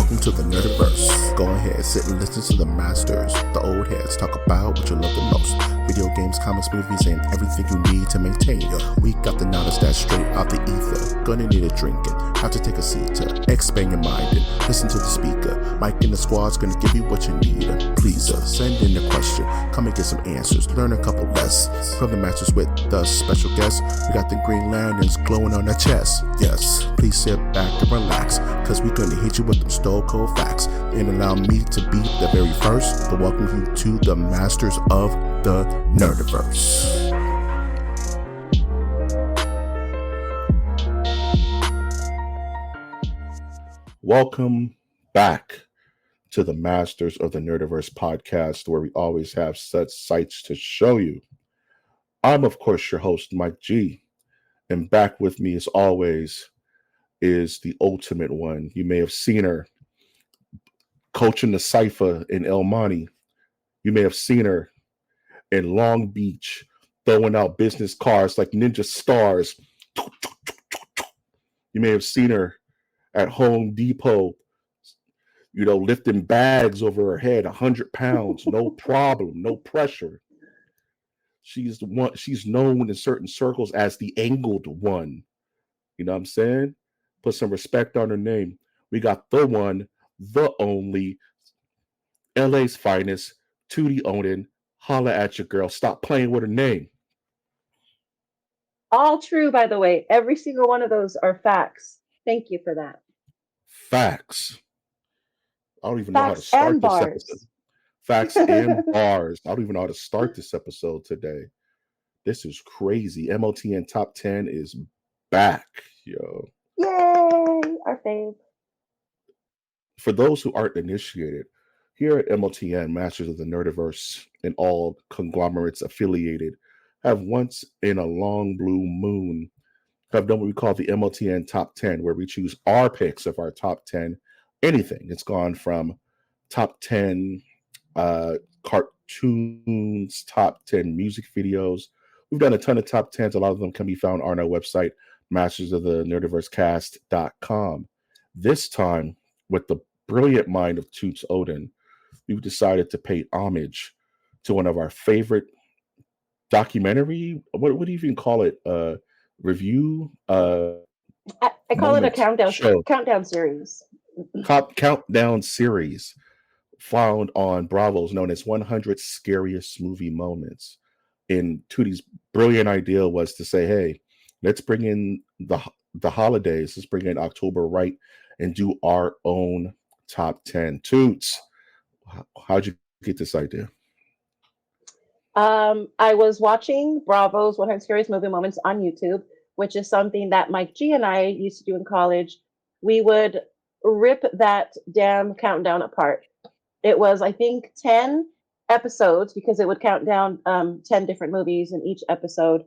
Welcome to the Nerdiverse. Go ahead, sit and listen to the masters, the old heads, talk about what you love the most. Video games, comics, movies, and everything you need to maintain your week. Got the knowledge that's straight out the ether. Gonna need a drink and have to take a seat to expand your mind and listen to the speaker. Mike and the squad's gonna give you what you need. Please send in a question, come and get some answers, learn a couple lessons from the masters with the special guests. We got the green lanterns glowing on their chest. Yes, please sit back and relax, cause we're gonna hit you with them stone cold facts. And allow me to be the very first to welcome you to the masters of the Nerdiverse. Welcome back to the Masters of the Nerdiverse podcast, where we always have such sights to show you. I'm, of course, your host, Mike G. And back with me, as always, is the ultimate one. You may have seen her coaching the Cypher in El Monte. You may have seen her in Long Beach throwing out business cards like ninja stars. You may have seen her at Home Depot, lifting bags over her head, 100 pounds, no problem, no pressure. She's the one. She's known in certain circles as the angled one. You know what I'm saying? Put some respect on her name. We got the one, the only, LA's finest, Tootie Odin. Holla at your girl. Stop playing with her name. All true, by the way. Every single one of those are facts. Thank you for that. Facts. I don't even know how to start this episode. Facts and bars. I don't even know how to start this episode today. This is crazy. MOTN Top 10 is back, yo. Yay! Our fave. For those who aren't initiated, here at MOTN, Masters of the Nerdiverse, and all conglomerates affiliated, have once in a long blue moon have done what we call the MOTN Top 10, where we choose our picks of our top 10 anything. It's gone from top 10 cartoons, top 10 music videos. We've done a ton of top 10s. A lot of them can be found on our website, mastersofthenerdiversecast.com. This time, with the brilliant mind of Toots Odin, we've decided to pay homage to one of our favorite documentary. What do you even call it? Review? I call it a countdown series. Countdown series found on Bravo's, known as 100 Scariest Movie Moments. And Tootie's brilliant idea was to say, hey, let's bring in the holidays. Let's bring in October right and do our own top 10. Toots, how'd you get this idea? I was watching Bravo's 100 Scariest Movie Moments on YouTube, which is something that Mike G and I used to do in college. We would rip that damn countdown apart. It was, I think, 10 episodes, because it would count down 10 different movies in each episode.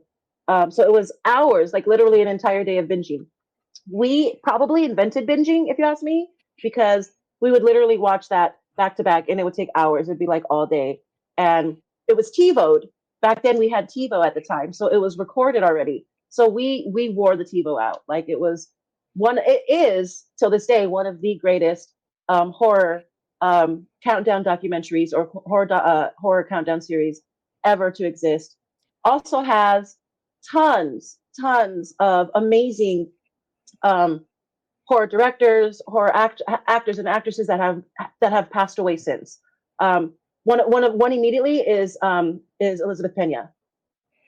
So it was hours, like literally an entire day of binging. We probably invented binging, if you ask me, because we would literally watch that back to back, and it would take hours. It'd be like all day. And it was TiVo'd. Back then we had TiVo at the time, so it was recorded already. So we wore the TiVo out. Like it is till this day one of the greatest horror countdown documentaries or horror countdown series ever to exist. Also has tons of amazing horror directors, horror actors and actresses that have passed away since. One immediately is Elizabeth Pena.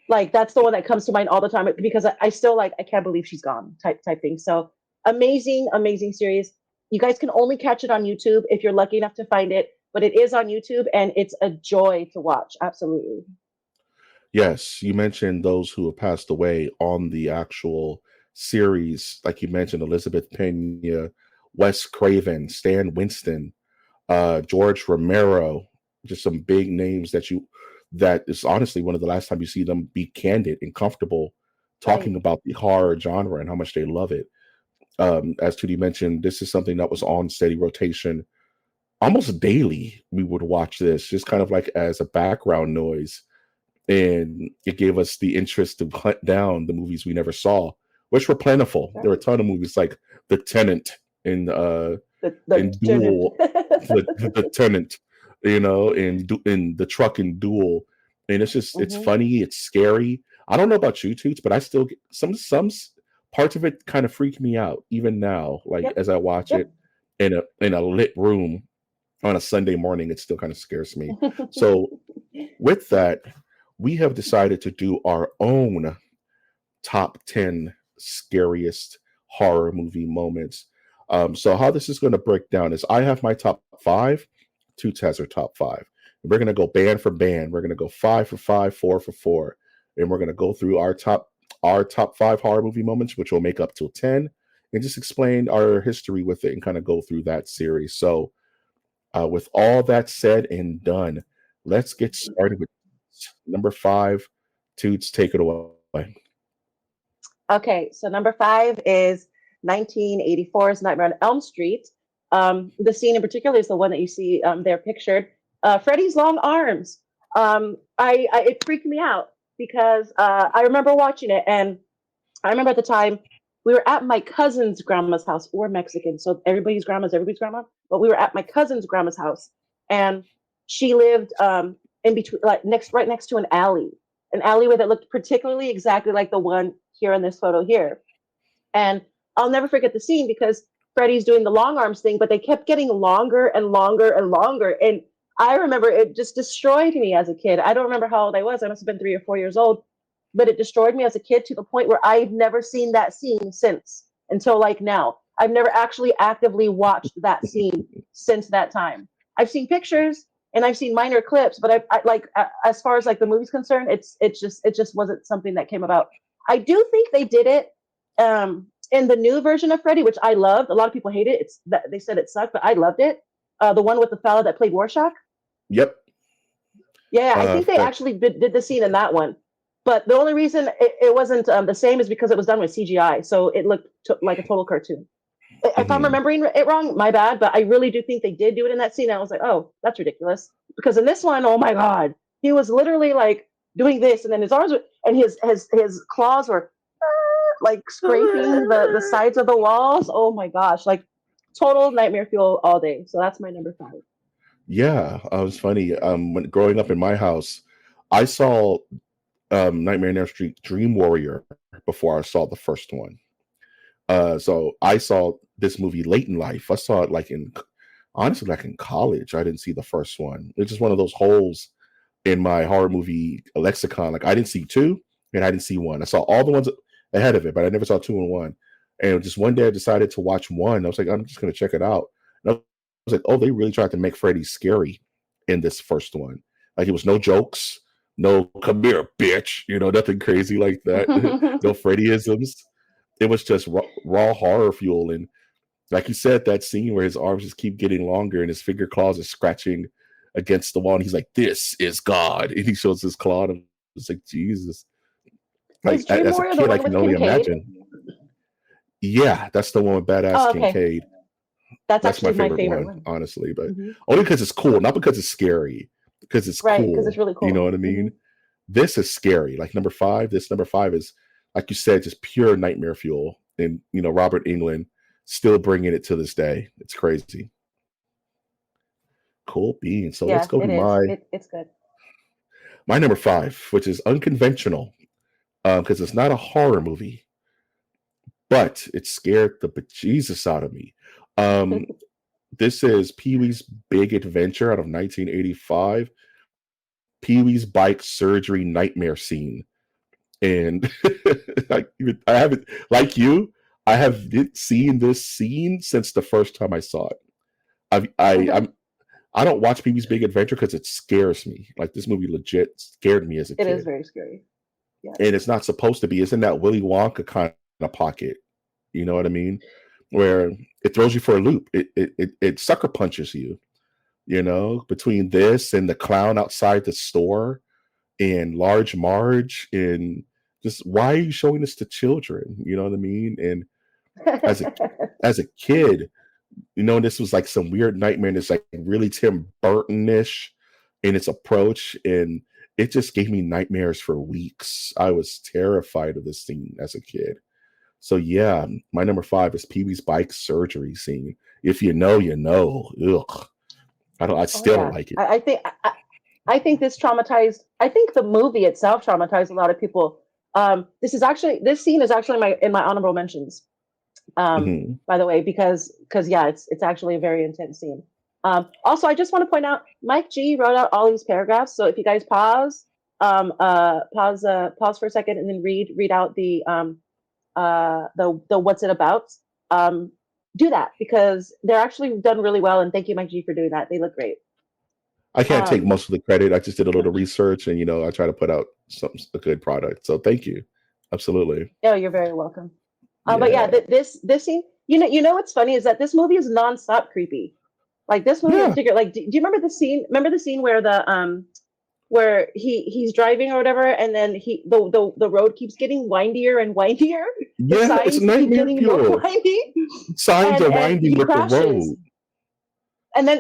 Like that's the one that comes to mind all the time, because I still I can't believe she's gone type thing. So amazing series. You guys can only catch it on YouTube if you're lucky enough to find it, but it is on YouTube and it's a joy to watch. Absolutely. Yes, you mentioned those who have passed away on the actual series. Like you mentioned, Elizabeth Pena, Wes Craven, Stan Winston, George Romero, just some big names that is honestly one of the last time you see them be candid and comfortable talking about the horror genre and how much they love it. As Tootie mentioned, this is something that was on steady rotation almost daily. We would watch this just kind of like as a background noise, and it gave us the interest to hunt down the movies we never saw, which were plentiful. There were a ton of movies like The Tenant and The in tenant. Duel, the tenant, you know, in the truck in Duel, and it's Hmm. funny, it's scary. I don't know about you, Toots, but I still get parts of it kind of freak me out even now. Like Yep. as I watch it Yep. in a lit room on a Sunday morning, it still kind of scares me. So with that, we have decided to do our own top 10 scariest horror movie moments. So how this is going to break down is I have my top five, Toots has her top five. And we're going to go band for band. We're going to go five for five, four for four, and we're going to go through our top five horror movie moments, which will make up till 10, and just explain our history with it and kind of go through that series. So with all that said and done, let's get started with number five. Toots, take it away. Okay, so number five is 1984's Nightmare on Elm Street. The scene in particular is the one that you see there pictured. Freddy's long arms. It freaked me out because I remember watching it, and I remember at the time we were at my cousin's grandma's house. We're Mexican, so everybody's grandma's everybody's grandma. But we were at my cousin's grandma's house, and she lived in between, like right next to an alleyway that looked particularly exactly like the one here in this photo here. And I'll never forget the scene because Freddie's doing the long arms thing, but they kept getting longer and longer and longer. And I remember it just destroyed me as a kid. I don't remember how old I was. I must have been 3 or 4 years old, but it destroyed me as a kid to the point where I've never seen that scene since until like now. I've never actually actively watched that scene since that time. I've seen pictures and I've seen minor clips, but as far as like the movie's concerned, it just wasn't something that came about. I do think they did it in the new version of Freddy, which I loved. A lot of people hate it. They said it sucked, but I loved it. The one with the fella that played Rorschach. Yep. Yeah, I think they That actually did the scene in that one. But the only reason it wasn't the same is because it was done with CGI, so it looked like a total cartoon. If I'm mhm. remembering it wrong, my bad. But I really do think they did do it in that scene. And I was like, oh, that's ridiculous. Because in this one, oh my god, he was literally like doing this, and then his arms were, and his claws were like scraping the sides of the walls. Oh my gosh, like total nightmare fuel all day. So that's my number five. Yeah, it was funny. When growing up in my house, I saw Nightmare on Elm Street Dream Warrior before I saw the first one. So I saw this movie late in life. I saw it honestly, like in college. I didn't see the first one. It's just one of those holes in my horror movie lexicon. Like I didn't see two and I didn't see one. I saw all the ones ahead of it, but I never saw two and one. And just one day I decided to watch one. I was like, I'm just gonna check it out. And I was like, oh, they really tried to make Freddy scary in this first one. Like it was no jokes, no come here, bitch, nothing crazy like that. No Freddyisms. It was just raw horror fuel. And like you said, that scene where his arms just keep getting longer and his finger claws are scratching against the wall, and he's like, "This is God," and he shows his claw, and it's like Jesus. Is Like Dream as a Warrior the kid, I one can with only Kincaid? imagine. Yeah, that's the one with badass Oh, okay. Kincaid. That's That's my actually my favorite favorite one, one. honestly, but Hmm. only because it's cool, not because it's scary. Because it's Right, because it's cool. really You know cool. what I Hmm. mean? This is scary. Like number five. This number five is, like you said, just pure nightmare fuel. And Robert Englund still bringing it to this day. It's crazy. Cool beans. So let's Yeah, go to it is. my It's good. my number five, which is unconventional, because it's not a horror movie, but it scared the bejesus out of me. Um, this is Pee Wee's Big Adventure out of 1985. Pee Wee's bike surgery nightmare scene, and I haven't, like you, I have seen this scene since the first time I saw it. I don't watch Pee Wee's Big Adventure because it scares me. Like this movie legit scared me as a It is kid, very scary. Yeah. and it's not supposed to be. It's in that Willy Wonka kind of pocket. You know what I mean? Where it throws you for a loop. It sucker punches you. Between this and the clown outside the store and Large Marge, and just why are you showing this to children? You know what I mean? And as a as a kid, this was like some weird nightmare, and it's like really Tim Burton-ish in its approach, and it just gave me nightmares for weeks. I was terrified of this scene as a kid. So yeah, my number five is Pee Wee's bike surgery scene. If you know, you know. Ugh. I Oh still don't yeah, like it. I think this traumatized. I think the movie itself traumatized a lot of people. This scene is actually in my honorable mentions. Hmm. By the way, because yeah, it's actually a very intense scene. Also, I just want to point out Mike G wrote out all these paragraphs. So if you guys pause for a second and then read out the what's it about. Um, do that because they're actually done really well. And thank you, Mike G, for doing that. They look great. I can't take Um, most of the credit. I just did a little research, and I try to put out a good product. So thank you. Absolutely. oh, you're very welcome. But yeah, Yeah. this scene, what's funny is that this movie is nonstop creepy. Like this movie in Yeah. particular, like do you remember the scene? Remember the scene where where he's driving or whatever, and then the road keeps getting windier and windier. The Yeah. It's signs keep nightmare getting more fuel. windy, Signs are and winding he with the crashes. road.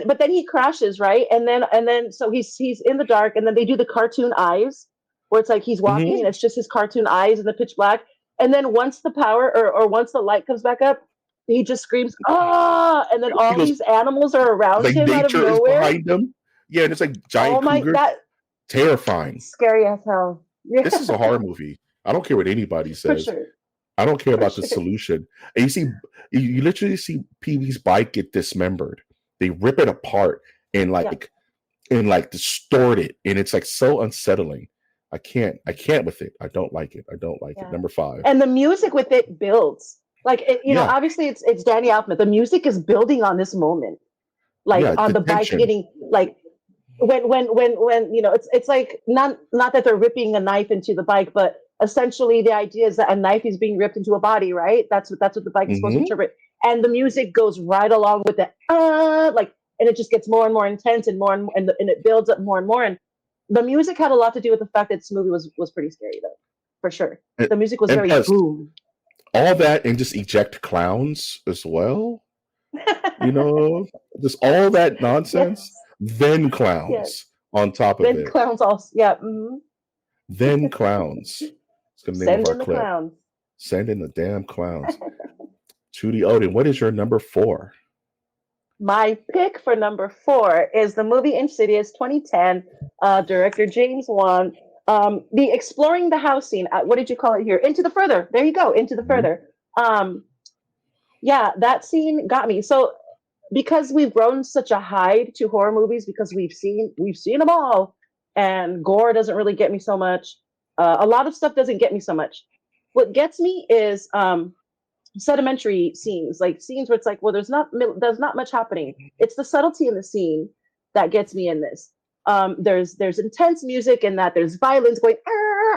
But then he crashes, right? And then so he's in the dark, and then they do the cartoon eyes, where it's like he's walking, Hmm. and it's just his cartoon eyes in the pitch black. And then once the power or once the light comes back up, he just screams, "Ah!" And then He all goes, these animals are around like him out of nature is nowhere. behind them. Yeah, and it's like Oh giant my, cougars. that Terrifying. scary as hell. Yeah, This is a horror movie. I don't care what anybody for says. sure, I don't care for about the sure. solution. And you literally see Pee Wee's bike get dismembered. They rip it apart and Yeah, distort it, and it's like so unsettling. I can't with it. I don't like it. I don't like it. yeah. Number five. And the music with it builds. Like Yeah, obviously it's Danny Elfman. The music is building on this moment, like yeah. on The the bike tension. getting like when it's like not that they're ripping a knife into the bike, but essentially the idea is that a knife is being ripped into a body, right? That's what the bike is supposed to Hmm. interpret. And the music goes right along with it, like, and it just gets more and more intense and more and it builds up more and more. And the music had a lot to do with the fact that this movie was pretty scary, though, for sure. And, The music was and very plus, boom. all that and just eject clowns as well. You know, just all that nonsense. Yes, Then yes. clowns on top of Then it. clowns also, yeah. Mhm. Then clowns. It's the name of Send our in the clip. clowns. Send in the damn clowns. Tootie Odin, what is your number four? My pick for number four is the movie Insidious 2010, director James Wan. The exploring the house scene. What did you call it here? Into the further. There you go. Into the Mhm. further. Yeah, that scene got me. So because we've grown such a hide to horror movies because we've seen them all, and gore doesn't really get me so much. A lot of stuff doesn't get me so much. What gets me is sedimentary scenes, like scenes where it's like, well, there's not much happening. It's the subtlety in the scene that gets me in this. There's intense music in that. There's violence going,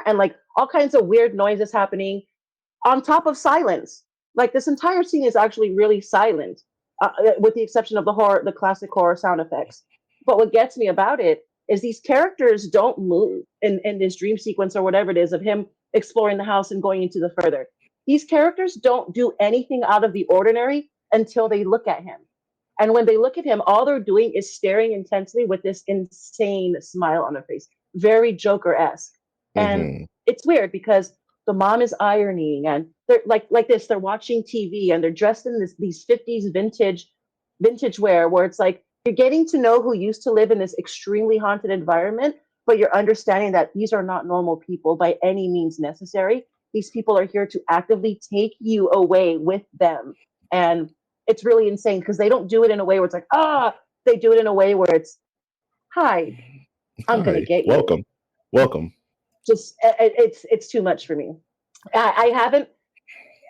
and like all kinds of weird noises happening on top of silence. Like this entire scene is actually really silent, with the exception of the classic horror sound effects. But what gets me about it is these characters don't move in this dream sequence or whatever it is of him exploring the house and going into the further. These characters don't do anything out of the ordinary until they look at him. And when they look at him, all they're doing is staring intensely with this insane smile on their face, very Joker esque. And Mhm. it's weird because the mom is ironing and they're like this, they're watching TV and they're dressed in these 50s vintage wear where it's like you're getting to know who used to live in this extremely haunted environment, but you're understanding that these are not normal people by any means necessary. These people are here to actively take you away with them. And it's really insane because they don't do it in a way where it's like, they do it in a way where it's, hi, I'm going to Hi. get you. Welcome. Welcome. Just, it's too much for me. I haven't,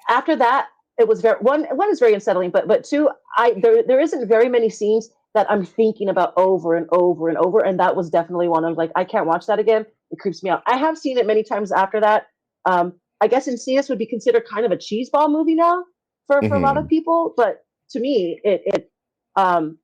after that, it was one is very unsettling, but two, there isn't very many scenes that I'm thinking about over and over and over. And that was definitely one. I was like, I can't watch that again. It creeps me out. I have seen it many times after that. I guess Insidious would be considered kind of a cheeseball movie now for a lot of Mhm. people, but to me, um,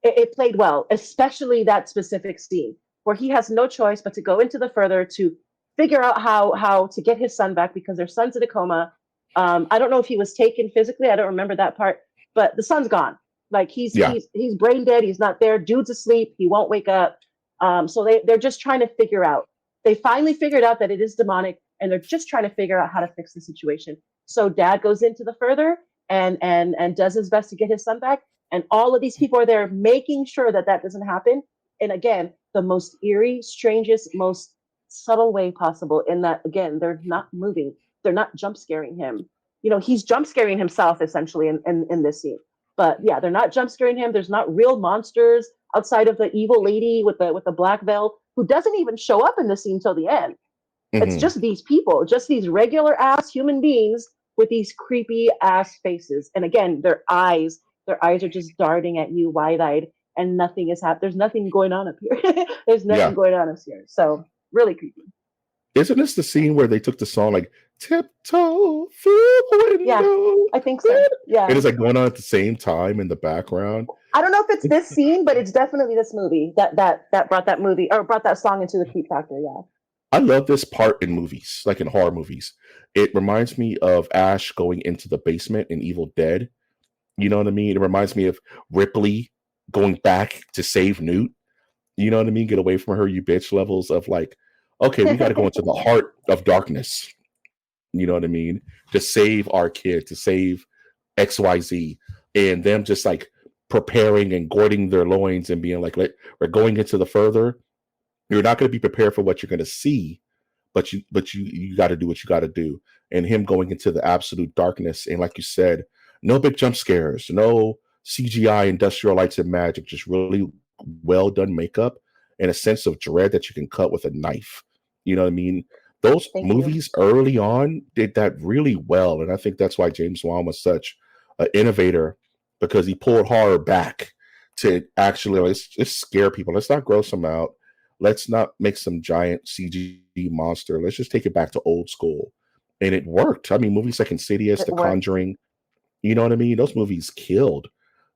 it played well, especially that specific scene where he has no choice but to go into the further to figure out how to get his son back because their son's in a coma. I don't know if he was taken physically. I don't remember that part, but the son's gone. Like he's Yeah. he's he's brain dead. He's not there. Dude's asleep. He won't wake up. So they're just trying to figure out. They finally figured out that it is demonic, and they're just trying to figure out how to fix the situation. So dad goes into the further and does his best to get his son back. And all of these people are there making sure that that doesn't happen. And again, the most eerie, strangest, most subtle way possible. In that, again, they're not moving, they're not jump scaring him. He's jump scaring himself essentially in this scene. But yeah, they're not jump scaring him. There's not real monsters outside of the evil lady with the black veil who doesn't even show up in the scene till the end. It's just these people, just these regular ass human beings with these creepy ass faces. And again, their eyes are just darting at you wide eyed, and nothing is happening. There's nothing going on up here. There's nothing going on up here. So really creepy. Isn't this the scene where they took the song like "Tiptoe Through the Window"? Yeah, I think so. Yeah, and it's like going on at the same time in the background. I don't know if it's this scene, but it's definitely this movie that brought that movie or brought that song into the creep factor. Yeah. I love this part in movies, like in horror movies. It reminds me of Ash going into the basement in Evil Dead. You know what I mean? It reminds me of Ripley going back to save Newt. You know what I mean? Get away from her, you bitch levels of like, okay, we got to go into the heart of darkness. You know what I mean? To save our kid, to save XYZ. And them just like preparing and girding their loins and being like, we're going into the further. You're not going to be prepared for what you're going to see, but you got to do what you got to do. And him going into the absolute darkness, and like you said, no big jump scares, no CGI, industrial lights and magic, just really well done makeup and a sense of dread that you can cut with a knife. You know what I mean? Those movies early on did that really well, and I think that's why James Wan was such an innovator, because he pulled horror back to actually let's just scare people. Let's not gross them out. Let's not make some giant CG monster. Let's just take it back to old school. And it worked. I mean, movies like Insidious, The Conjuring, you know what I mean? Those movies killed.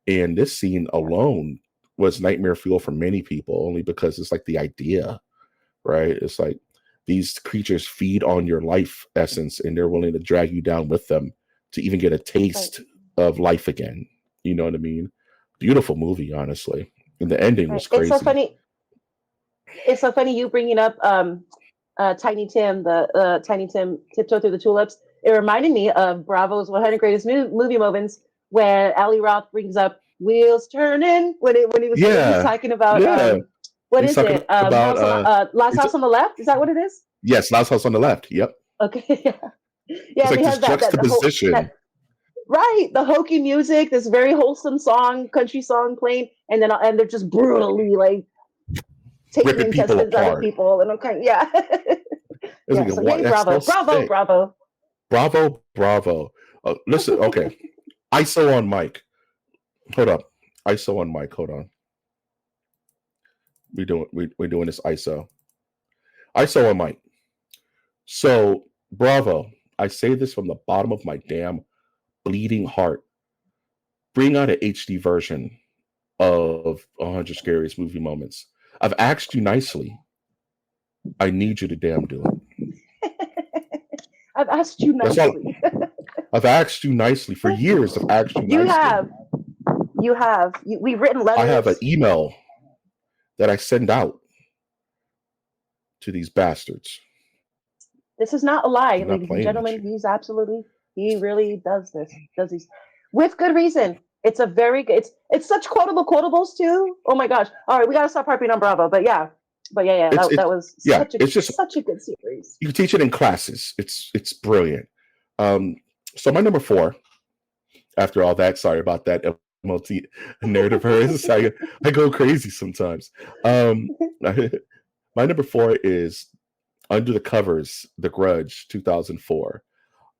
And this scene alone was nightmare fuel for many people, only because it's like the idea, right? It's like these creatures feed on your life essence, and they're willing to drag you down with them to even get a taste of life again. You know what I mean? Beautiful movie, honestly. And the ending was crazy. It's so funny you bringing up Tiny Tim, the Tiny Tim Tiptoe Through the Tulips. It reminded me of Bravo's 100 Greatest Movie Moments, where Ali Roth brings up "Wheels Turning" when he was he's talking about what is it? Last House on the Left? Is that what it is? Yes, Last House on the Left. Yep. Okay. Yeah. It's like this juxtaposition. Right, the hokey music, this very wholesome song, country song playing, and they're just brutally like taking intestines out of people, and okay, yeah. Bravo. Listen, okay. ISO on mic. Hold up. ISO on mic. Hold on. We're doing this ISO. ISO on mic. So, Bravo. I say this from the bottom of my damn bleeding heart. Bring out an HD version of 100 Scariest Movie Moments. I've asked you nicely. I need you to damn do it. I've asked you nicely. I've asked you nicely for years. I've asked you nicely. You have. We've written letters. I have an email that I send out to these bastards. This is not a lie, ladies and gentlemen. He really does this. Does these with good reason. It's a very good. It's such quotables too. Oh my gosh! All right, we gotta stop harping on Bravo. But yeah. That was such a good series. You can teach it in classes. It's brilliant. So my number 4. After all that, sorry about that MOT narrative. I go crazy sometimes. My number 4 is Under the Covers, The Grudge, 2004.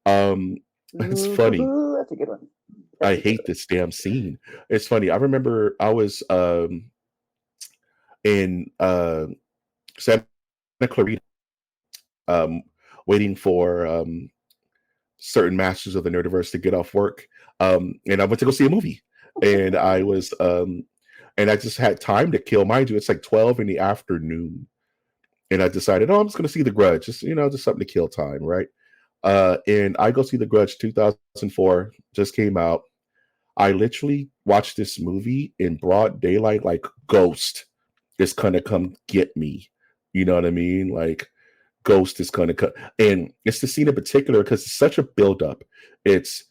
It's funny. That's a good one. I hate this damn scene. It's funny. I remember I was in Santa Clarita, waiting for certain masters of the Nerdiverse to get off work, and I went to go see a movie, and I was and I just had time to kill. Mind you, it's like 12 in the afternoon, and I decided, I'm just going to see The Grudge, just something to kill time, right? And I go see The Grudge. 2004 just came out. I literally watched this movie in broad daylight, like Ghost is gonna come get me. You know what I mean? Like Ghost is gonna come. And it's the scene in particular because it's such a buildup. It's,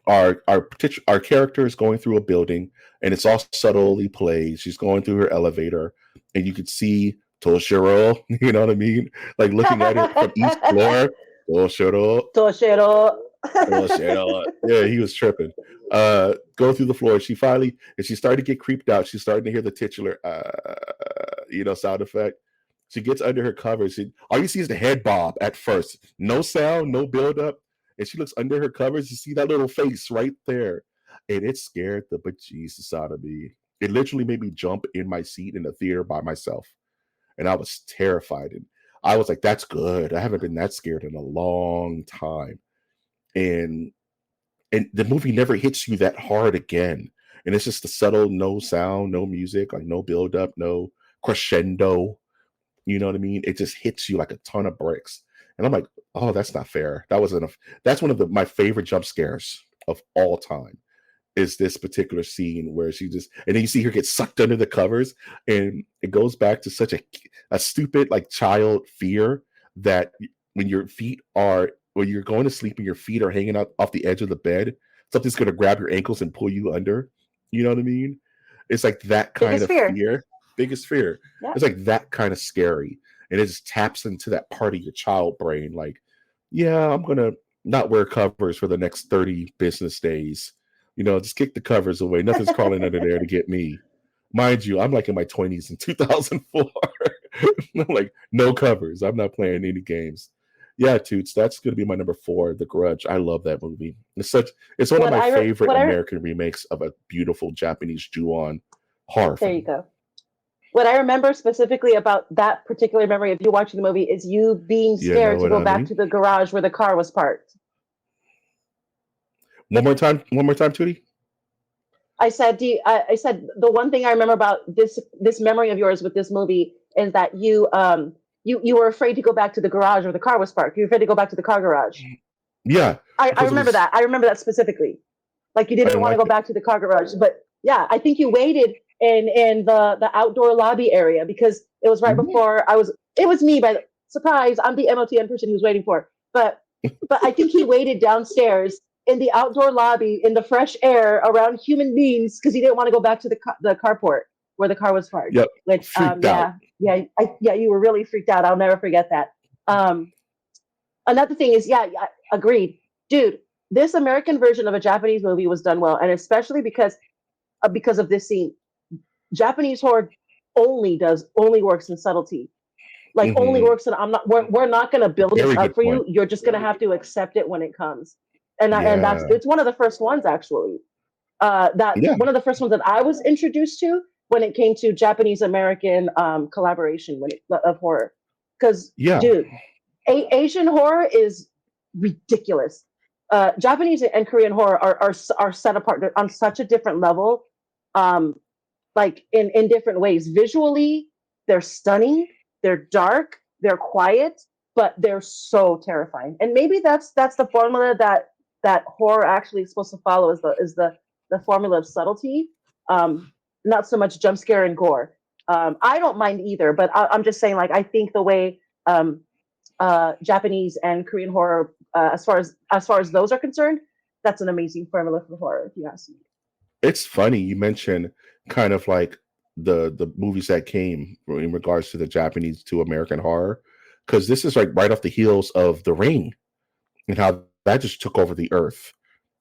our character is going through a building, and it's all subtly played. She's going through her elevator, and you could see Toshiro, you know what I mean? Like looking at it from each floor. Toshiro, Toshiro. Toshiro. Yeah, he was tripping. Go through the floor. She started to get creeped out. She's starting to hear the titular, sound effect. She gets under her covers. All you see is the head bob at first. No sound, no build up. And she looks under her covers. You see that little face right there. And it scared the bejesus out of me. It literally made me jump in my seat in the theater by myself. And I was terrified. And I was like, that's good. I haven't been that scared in a long time. And the movie never hits you that hard again. And it's just the subtle, no sound, no music, like no build up, no crescendo. You know what I mean? It just hits you like a ton of bricks. And I'm like, oh, that's not fair. That's one of my favorite jump scares of all time, is this particular scene where and then you see her get sucked under the covers, and it goes back to such a stupid like child fear that when you're going to sleep and your feet are hanging out off the edge of the bed, something's going to grab your ankles and pull you under. You know what I mean? It's like that kind of fear. Biggest fear. Yeah. It's like that kind of scary. And it just taps into that part of your child brain. Like, yeah, I'm going to not wear covers for the next 30 business days. Just kick the covers away. Nothing's crawling under there to get me. Mind you, I'm like in my 20s in 2004. I'm like, no covers. I'm not playing any games. Yeah, Toots, that's going to be my number 4, The Grudge. I love that movie. It's one of my favorite American remakes of a beautiful Japanese Ju-on horror film. There you go. What I remember specifically about that particular memory of you watching the movie is you being scared to go back to the garage where the car was parked. One more time, Tootie. I said the one thing I remember about this memory of yours with this movie is that you were afraid to go back to the garage where the car was parked. You were afraid to go back to the car garage. Yeah, I remember that. I remember that specifically. Like you didn't want to go back to the car garage, but yeah, I think you waited in the outdoor lobby area because it was right before it was me, by the surprise. I'm the MOTN person he was waiting for, but I think he waited downstairs in the outdoor lobby in the fresh air around human beings because he didn't want to go back to the carport where the car was parked. Yep. Which you were really freaked out. I'll never forget that. Another thing is, agreed, dude. This American version of a Japanese movie was done well, and especially because of this scene. Japanese horror only works in subtlety, like only works in we're not going to build this up for you. You're just going to have to accept it when it comes, and it's one of the first ones actually. One of the first ones that I was introduced to when it came to Japanese American collaboration of horror, because dude, Asian horror is ridiculous. Japanese and Korean horror are set apart on such a different level. Like in different ways. Visually, they're stunning, they're dark, they're quiet, but they're so terrifying. And maybe that's the formula that horror actually is supposed to follow, is the formula of subtlety, not so much jump scare and gore. I don't mind either, but I'm just saying, like, I think the way Japanese and Korean horror, as far as those are concerned, that's an amazing formula for horror, if you ask me. It's funny you mentioned kind of like the movies that came in regards to the Japanese to American horror, because this is like right off the heels of The Ring and how that just took over the earth.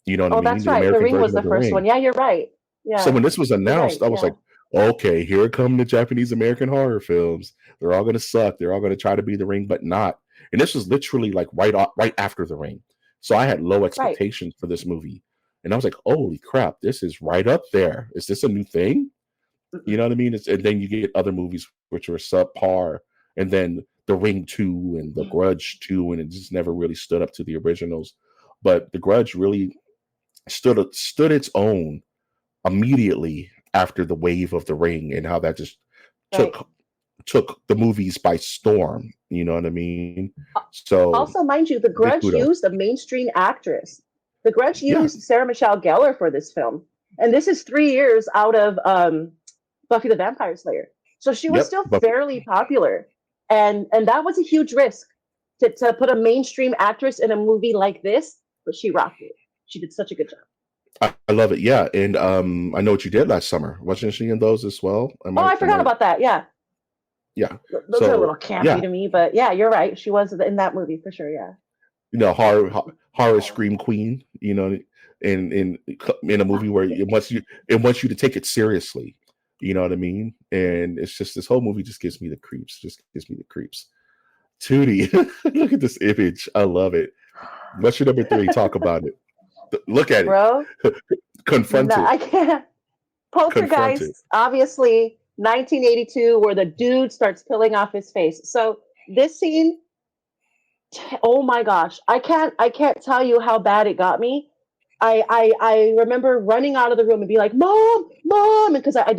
You know what I mean? That's right. The Ring was the first one. Yeah, you're right. Yeah. So when this was announced, I was like, okay, here come the Japanese American horror films. They're all going to suck. They're all going to try to be The Ring, but not. And this was literally like right after The Ring. So I had low expectations for this movie. And I was like, holy crap, this is right up there. Is this a new thing? You know what I mean? And then you get other movies which were subpar. And then The Ring 2 and The Grudge 2, and it just never really stood up to the originals. But The Grudge really stood its own immediately after the wave of The Ring, and how that just took the movies by storm. You know what I mean? So also, mind you, The Grudge used a mainstream actress. The Grudge used Sarah Michelle Gellar for this film. And this is 3 years out of Buffy the Vampire Slayer. So she was still fairly popular. And that was a huge risk to put a mainstream actress in a movie like this, but she rocked it. She did such a good job. I love it. Yeah, and I Know What You Did Last Summer. Wasn't she in those as well? Oh, I forgot about that. Yeah, Yeah. those are a little So campy yeah, to me, but yeah, you're right. She was in that movie for sure. Yeah. horror scream queen. In a movie where it wants you to take it seriously. You know what I mean? And it's just this whole movie just gives me the creeps. Just gives me the creeps. Tootie, look at this image. I love it. What's your number three? Talk about it. Look at it. Bro, Confront no, it. I can't. Confront it. Poltergeist, obviously, 1982, where the dude starts peeling off his face. So this scene, oh my gosh, I can't tell you how bad it got me. I remember running out of the room and be like, "Mom, mom," because I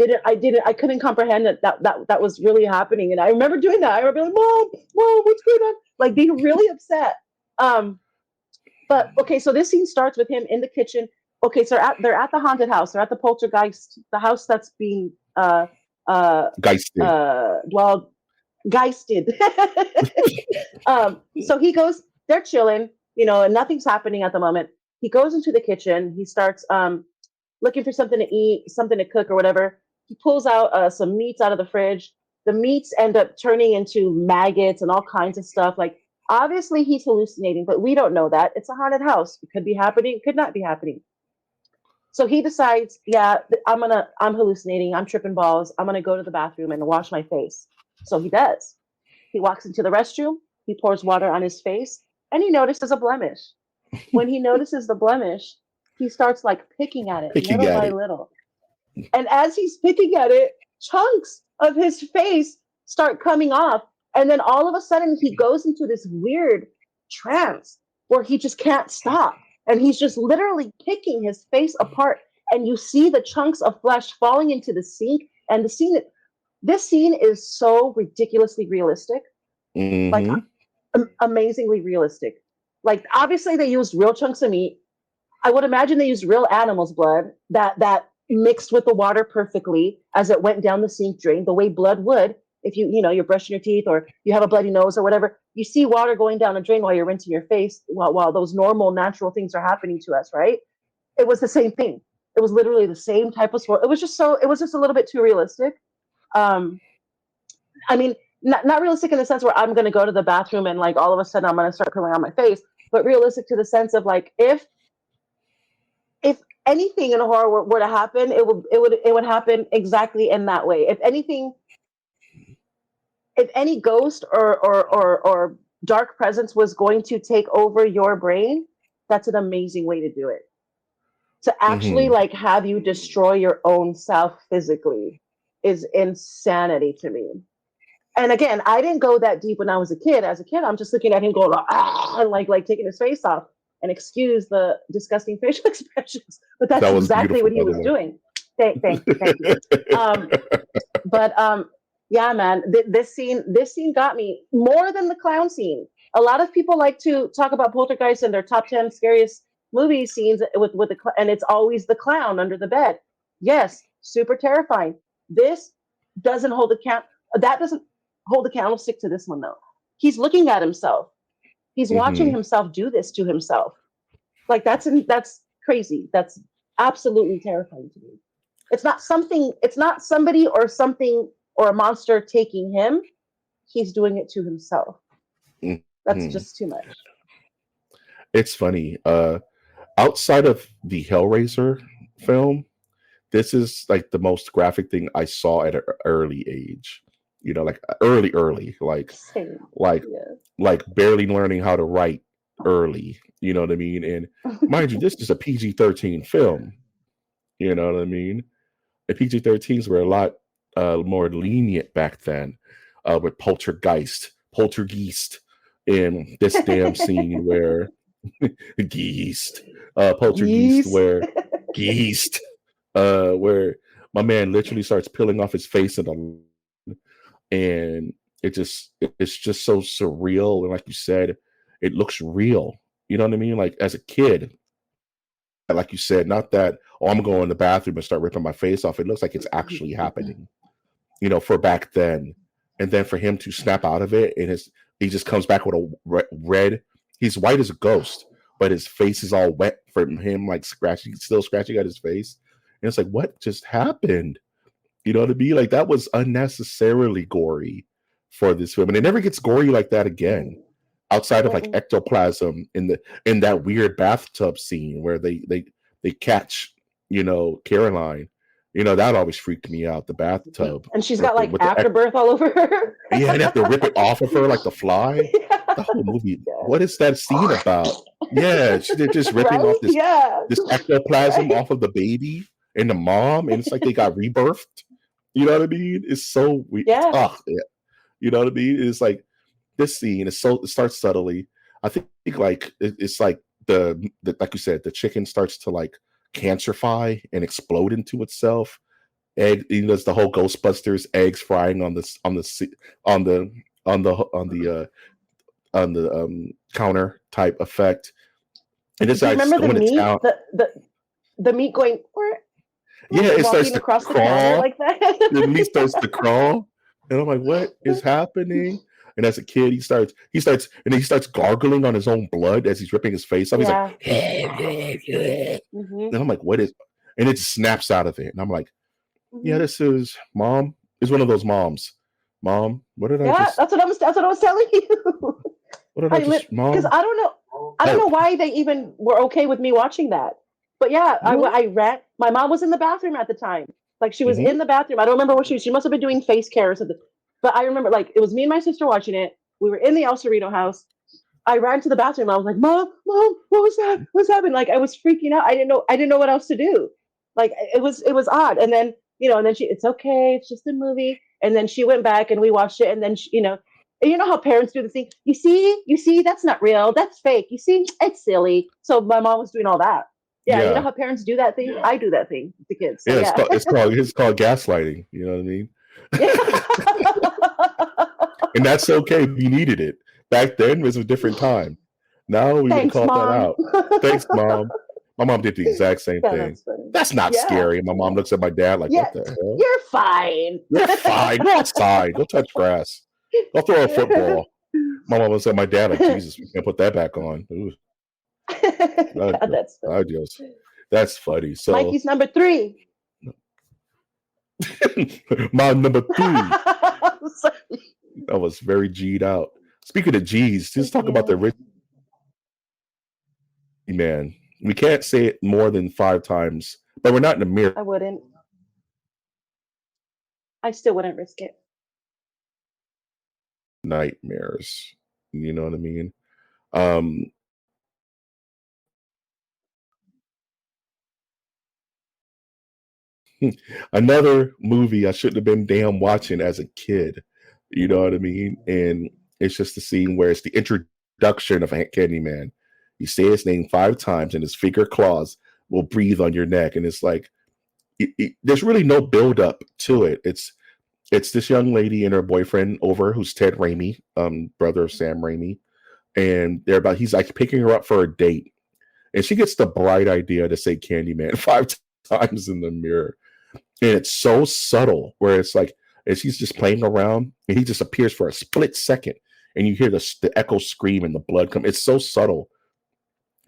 couldn't comprehend that was really happening. And I remember doing that. I remember being like, "Mom, mom, what's going on?" Like being really upset. Um, but okay, so this scene starts with him in the kitchen. Okay, so they're at the haunted house. They're at the poltergeist, the house that's being uh Geisted. well geisted. So he goes, they're chilling, and nothing's happening at the moment. He goes into the kitchen. He starts looking for something to eat, something to cook or whatever. He pulls out some meats out of the fridge. The meats end up turning into maggots and all kinds of stuff. Like, obviously, he's hallucinating, but we don't know that. It's a haunted house. It could be happening, it could not be happening. So he decides, yeah, I'm hallucinating. I'm tripping balls. I'm going to go to the bathroom and wash my face. So he does. He walks into the restroom. He pours water on his face and he notices a blemish. When he notices the blemish, he starts like picking at it Picking little at by it. little. And as he's picking at it, chunks of his face start coming off. And then all of a sudden, he goes into this weird trance where he just can't stop. And he's just literally picking his face apart. And you see the chunks of flesh falling into the sink. And this scene is so ridiculously realistic, like Mm-hmm. amazingly realistic. Like, obviously, they used real chunks of meat. I would imagine they used real animals' blood that mixed with the water perfectly as it went down the sink drain, the way blood would. If you're brushing your teeth or you have a bloody nose or whatever, you see water going down a drain while you're rinsing your face, while those normal natural things are happening to us, right? It was the same thing. It was literally the same type of sport. It was just a little bit too realistic. Um, I mean, not realistic in the sense where I'm going to go to the bathroom and like all of a sudden I'm going to start peeling on my face, but realistic to the sense of like if anything in horror were to happen, it would happen exactly in that way. If anything, if any ghost or dark presence was going to take over your brain, that's an amazing way to do it. To actually Mm-hmm. like have you destroy your own self physically is insanity to me. And again, I didn't go that deep when I was a kid. As a kid, I'm just looking at him going ah, and like taking his face off. And excuse the disgusting facial expressions, but that's That was exactly beautiful, what he by the was way. doing. Thank you. Um, but yeah, man, this scene got me more than the clown scene. A lot of people like to talk about Poltergeist and their top 10 scariest movie scenes with and it's always the clown under the bed. Yes, super terrifying. This doesn't hold the count. That doesn't hold the candlestick to this one though. He's looking at himself. He's watching Mm-hmm. himself do this to himself. Like that's crazy. That's absolutely terrifying to me. It's not somebody or something or a monster taking him. He's doing it to himself. That's Mm-hmm. just too much. It's funny. Outside of the Hellraiser film, this is like the most graphic thing I saw at an early age. Like early, Same. like Yeah. like barely learning how to write early. You know what I mean? And mind you, this is a PG-13 film. You know what I mean? The PG-13s were a lot more lenient back then with Poltergeist, in this damn scene where Geist, Poltergeist, Yeast. Geist, where my man literally starts peeling off his face and it's just so surreal. And like you said, it looks real. You know what I mean? Like as a kid, like you said, not that, oh, I'm going to the bathroom and start ripping my face off. It looks like it's actually happening, for back then. And then for him to snap out of it and he just comes back with a red, he's white as a ghost, but his face is all wet from him, like still scratching at his face. And it's like, what just happened? You know what I mean? Like that was unnecessarily gory for this film, and it never gets gory like that again, outside of like ectoplasm in that weird bathtub scene where they catch Caroline. That always freaked me out. The bathtub, and she's got like afterbirth all over her. Yeah, and they have to rip it off of her like the fly. Yeah. The whole movie. What is that scene about? Yeah, they're just ripping off this ectoplasm off of the baby and the mom, and it's like they got rebirthed. You know what I mean? It's so weird. Yeah. You know what I mean? It's like this scene is it starts subtly. I think like it's like the like you said, the chicken starts to like cancerify and explode into itself. There's the whole Ghostbusters eggs frying on the counter type effect. And this, do you remember the meat? The meat going. Yeah, it starts to across crawl. The counter like that. The meat starts to crawl, and I'm like, "What is happening?" And as a kid, he starts, and then he starts gargling on his own blood as he's ripping his face off. He's like, and I'm like, "What is?" And it just snaps out of it, and I'm like, "Yeah, this is mom. It's one of those moms. Mom, what did I just?" That's what I was telling you. What did I just, mom? Because I don't know why they even were okay with me watching that. But yeah, I ran. My mom was in the bathroom at the time. Like she was in the bathroom. I don't remember what she must have been doing face care or something. But I remember like it was me and my sister watching it. We were in the El Cerrito house. I ran to the bathroom. I was like, Mom, what was that? What's happening? Like I was freaking out. I didn't know what else to do. Like it was odd. And then it's okay. It's just a movie. And then she went back and we watched it. And then and you know how parents do the thing. You see, that's not real. That's fake. You see, it's silly. So my mom was doing all that. Yeah, you know how parents do that thing? I do that thing with the kids. So, it's called gaslighting. You know what I mean? And that's okay. We needed it. Back then was a different time. Now we would call that out. Thanks, Mom. My mom did the exact same thing. That's not scary. My mom looks at my dad like, what the hell? You're fine. You're fine. Go outside. Go touch grass. Go throw a football. My mom looks at my dad like, Jesus, we can't put that back on. That's funny. So Mikey's number 3. My number 3. That was very G'd out. Speaking of G's, just talk about the rich man. We can't say it more than 5 times, but we're not in the mirror. I wouldn't. I still wouldn't risk it. Nightmares. You know what I mean? Another movie I shouldn't have been damn watching as a kid. You know what I mean? And it's just the scene where it's the introduction of Candyman. You say his name 5 times and his finger claws will breathe on your neck. And it's like, there's really no build up to it. It's this young lady and her boyfriend over, who's Ted Raimi, brother of Sam Raimi. And he's like picking her up for a date. And she gets the bright idea to say Candyman 5 times in the mirror. And it's so subtle where it's like, as he's just playing around and he just appears for a split second and you hear the echo scream and the blood come. It's so subtle.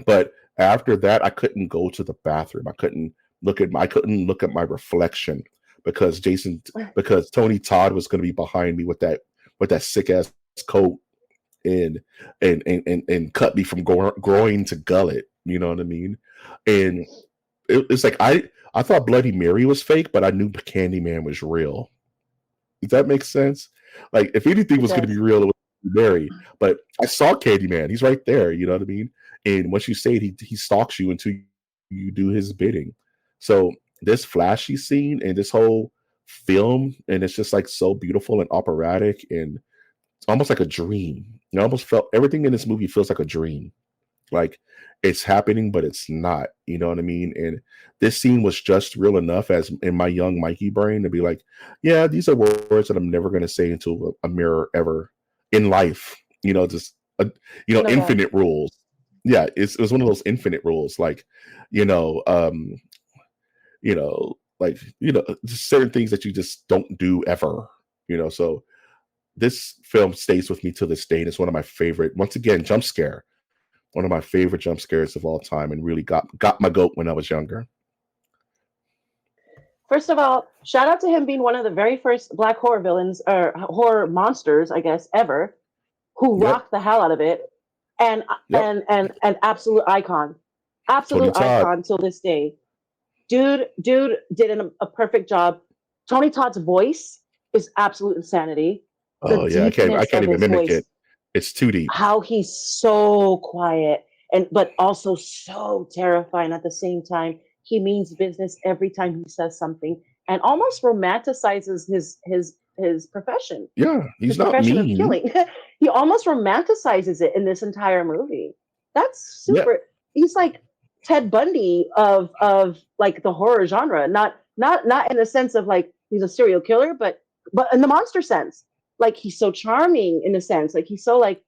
But after that, I couldn't go to the bathroom. I couldn't look at my reflection because Tony Todd was going to be behind me with that sick ass coat and cut me from groin to gullet. You know what I mean? And it's like I thought Bloody Mary was fake, but I knew Candyman was real. Does that make sense? Like if anything was going to be real, it was Mary. But I saw Candyman. He's right there. You know what I mean? And once you say it, he stalks you until you do his bidding. So this flashy scene and this whole film, and it's just like so beautiful and operatic and it's almost like a dream. You almost felt everything in this movie feels like a dream. Like it's happening, but it's not. You know what I mean? And this scene was just real enough as in my young Mikey brain to be like, yeah, these are words that I'm never going to say into a mirror ever in life. Just infinite rules. Yeah, it was one of those infinite rules, like, just certain things that you just don't do ever, So this film stays with me to this day, and it's one of my favorite. Once again, jump scare. one of my favorite jump scares of all time, and really got my goat when I was younger. First of all, shout out to him being one of the very first black horror villains or horror monsters, I guess, ever, who Yep, rocked the hell out of it, and yep. an Tony absolute Todd. icon till this day. Dude did a perfect job. Tony Todd's voice is absolute insanity. The Oh yeah, I deepness can't of even his mimic voice, it. It's too deep. how he's so quiet and but also so terrifying at the same time. He means business every time he says something, and almost romanticizes Yeah, he's his not profession of mean. killing. He almost romanticizes it in this entire movie. That's Yeah, super. He's like Ted Bundy of like the horror genre, not in the sense of like he's a serial killer, but in the monster sense. Like he's so charming in a sense, like he's so like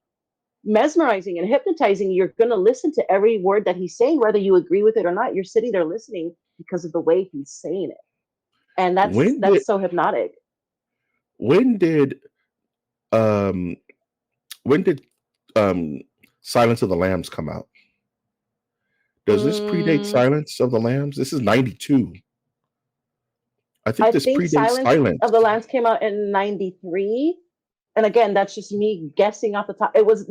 mesmerizing and hypnotizing. You're going to listen to every word that he's saying, whether you agree with it or not. You're sitting there listening because of the way he's saying it, and when did that's so hypnotic. when did um when did um Silence of the Lambs come out? Does this predate Mm, Silence of the Lambs? This is 92. I think I this think predates Silence of Silence. the Lambs came out in '93, and again, that's just me guessing off the top. It was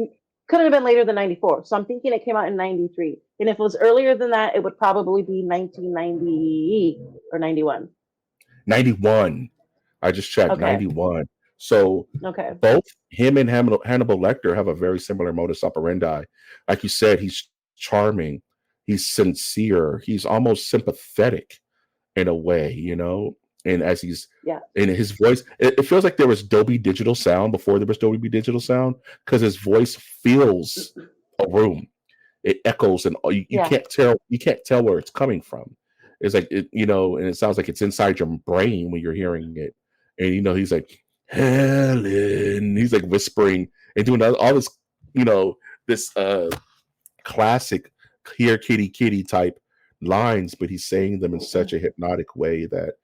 couldn't have been later than '94, so I'm thinking it came out in '93. And if it was earlier than that, it would probably be 1990 or '91. 91. I just checked, Okay, 91. So okay, both him and Hannibal Lecter have a very similar modus operandi. Like you said, he's charming, he's sincere, he's almost sympathetic in a way, And as he's yeah, in his voice, it feels like there was Dolby Digital sound before there was Dolby Digital sound because his voice fills a room. It echoes, and you yeah. can't tell where it's coming from. It's like and it sounds like it's inside your brain when you're hearing it. And he's like, Helen. He's like whispering and doing all this, this classic here kitty kitty type lines, but he's saying them in such a hypnotic way that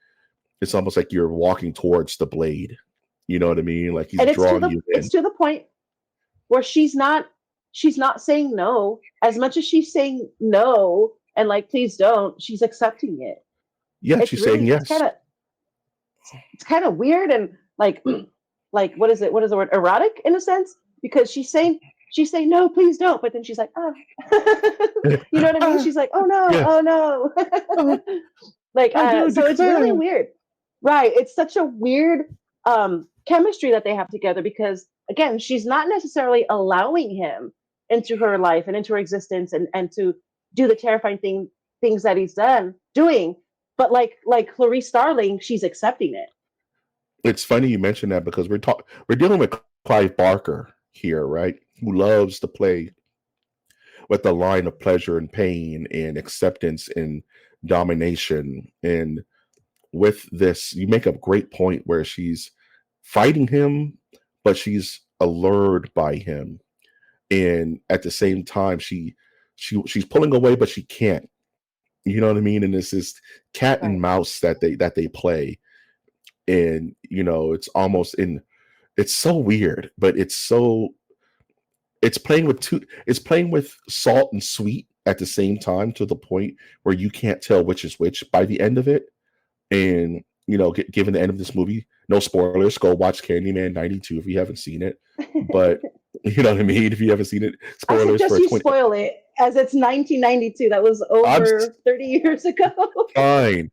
it's almost like you're walking towards the blade. You know what I mean? Like he's And drawing you it's in. to the point where she's not saying no as much as she's saying no and like please don't. She's accepting it. Yeah, It's she's saying really yes. it's kind of weird and like like what is the word, erotic in a sense, because she's saying no please don't, but then she's like oh you know what I mean, Ah, she's like oh no yeah. oh no. Oh, Like I do so it's really declare. weird, right? It's such a weird chemistry that they have together because again she's not necessarily allowing him into her life and into her existence and to do the terrifying things that he's doing, but like Clarice Starling, she's accepting it. It's funny you mentioned that because we're dealing with Clive Barker here, right? Who loves to play with the line of pleasure and pain and acceptance and domination. And with this, you make a great point where she's fighting him, but she's allured by him. And at the same time, she's pulling away, but she can't. You know what I mean? And it's this cat and Right. mouse that they play. And it's almost it's so weird, but it's playing with salt and sweet at the same time to the point where you can't tell which is which by the end of it. And given the end of this movie, no spoilers, go watch Candyman 92 if you haven't seen it. But you know what I mean? If you haven't seen it, I spoilers suggest for you 20. spoil it as it's 1992. That was I'm over 30 years ago. fine.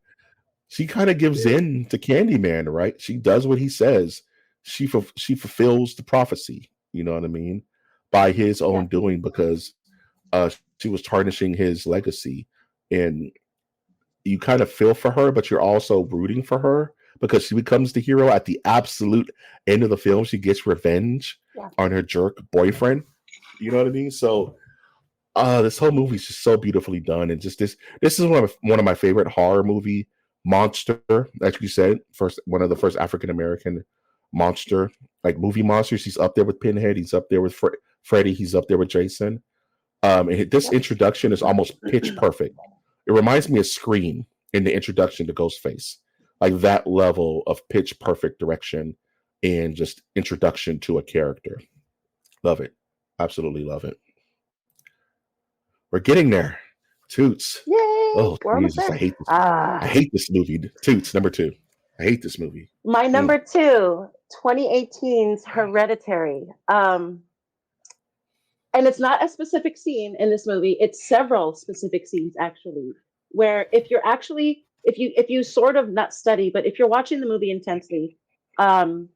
She kind of gives in to Candyman, right? She does what he says. She fulfills the prophecy. You know what I mean? By his Yeah. own doing, because she was tarnishing his legacy, and you kind of feel for her, but you're also rooting for her because she becomes the hero at the absolute end of the film. She gets revenge Yeah. on her jerk boyfriend. You know what I mean? So this whole movie is just so beautifully done, and just this is one of my favorite horror movie monster, like you said, one of the first African American monster, like movie monsters. He's up there with Pinhead. He's up there with Freddy. He's up there with Jason. And this Yep. introduction is almost pitch perfect. It reminds me of Scream in the introduction to Ghostface, like that level of pitch perfect direction and just introduction to a character. Love it, absolutely love it. We're getting there. Toots. Yay! Oh, We're almost Jesus. there. I hate this movie. Toots, number two. I hate this movie. My Mm. number two, 2018's Hereditary. And it's not a specific scene in this movie, it's several specific scenes actually, where if you sort of not study, but if you're watching the movie intensely, um,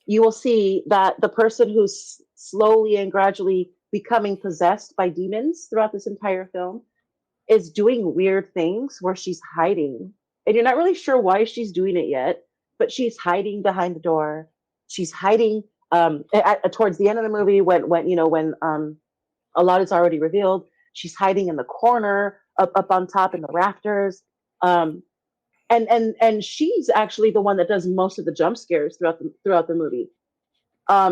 you will see that the person who's slowly and gradually becoming possessed by demons throughout this entire film is doing weird things where she's hiding. And you're not really sure why she's doing it yet, but she's hiding behind the door. She's hiding towards the end of the movie when a lot is already revealed. She's hiding in the corner, up on top in the rafters. Um, and she's actually the one that does most of the jump scares throughout the movie.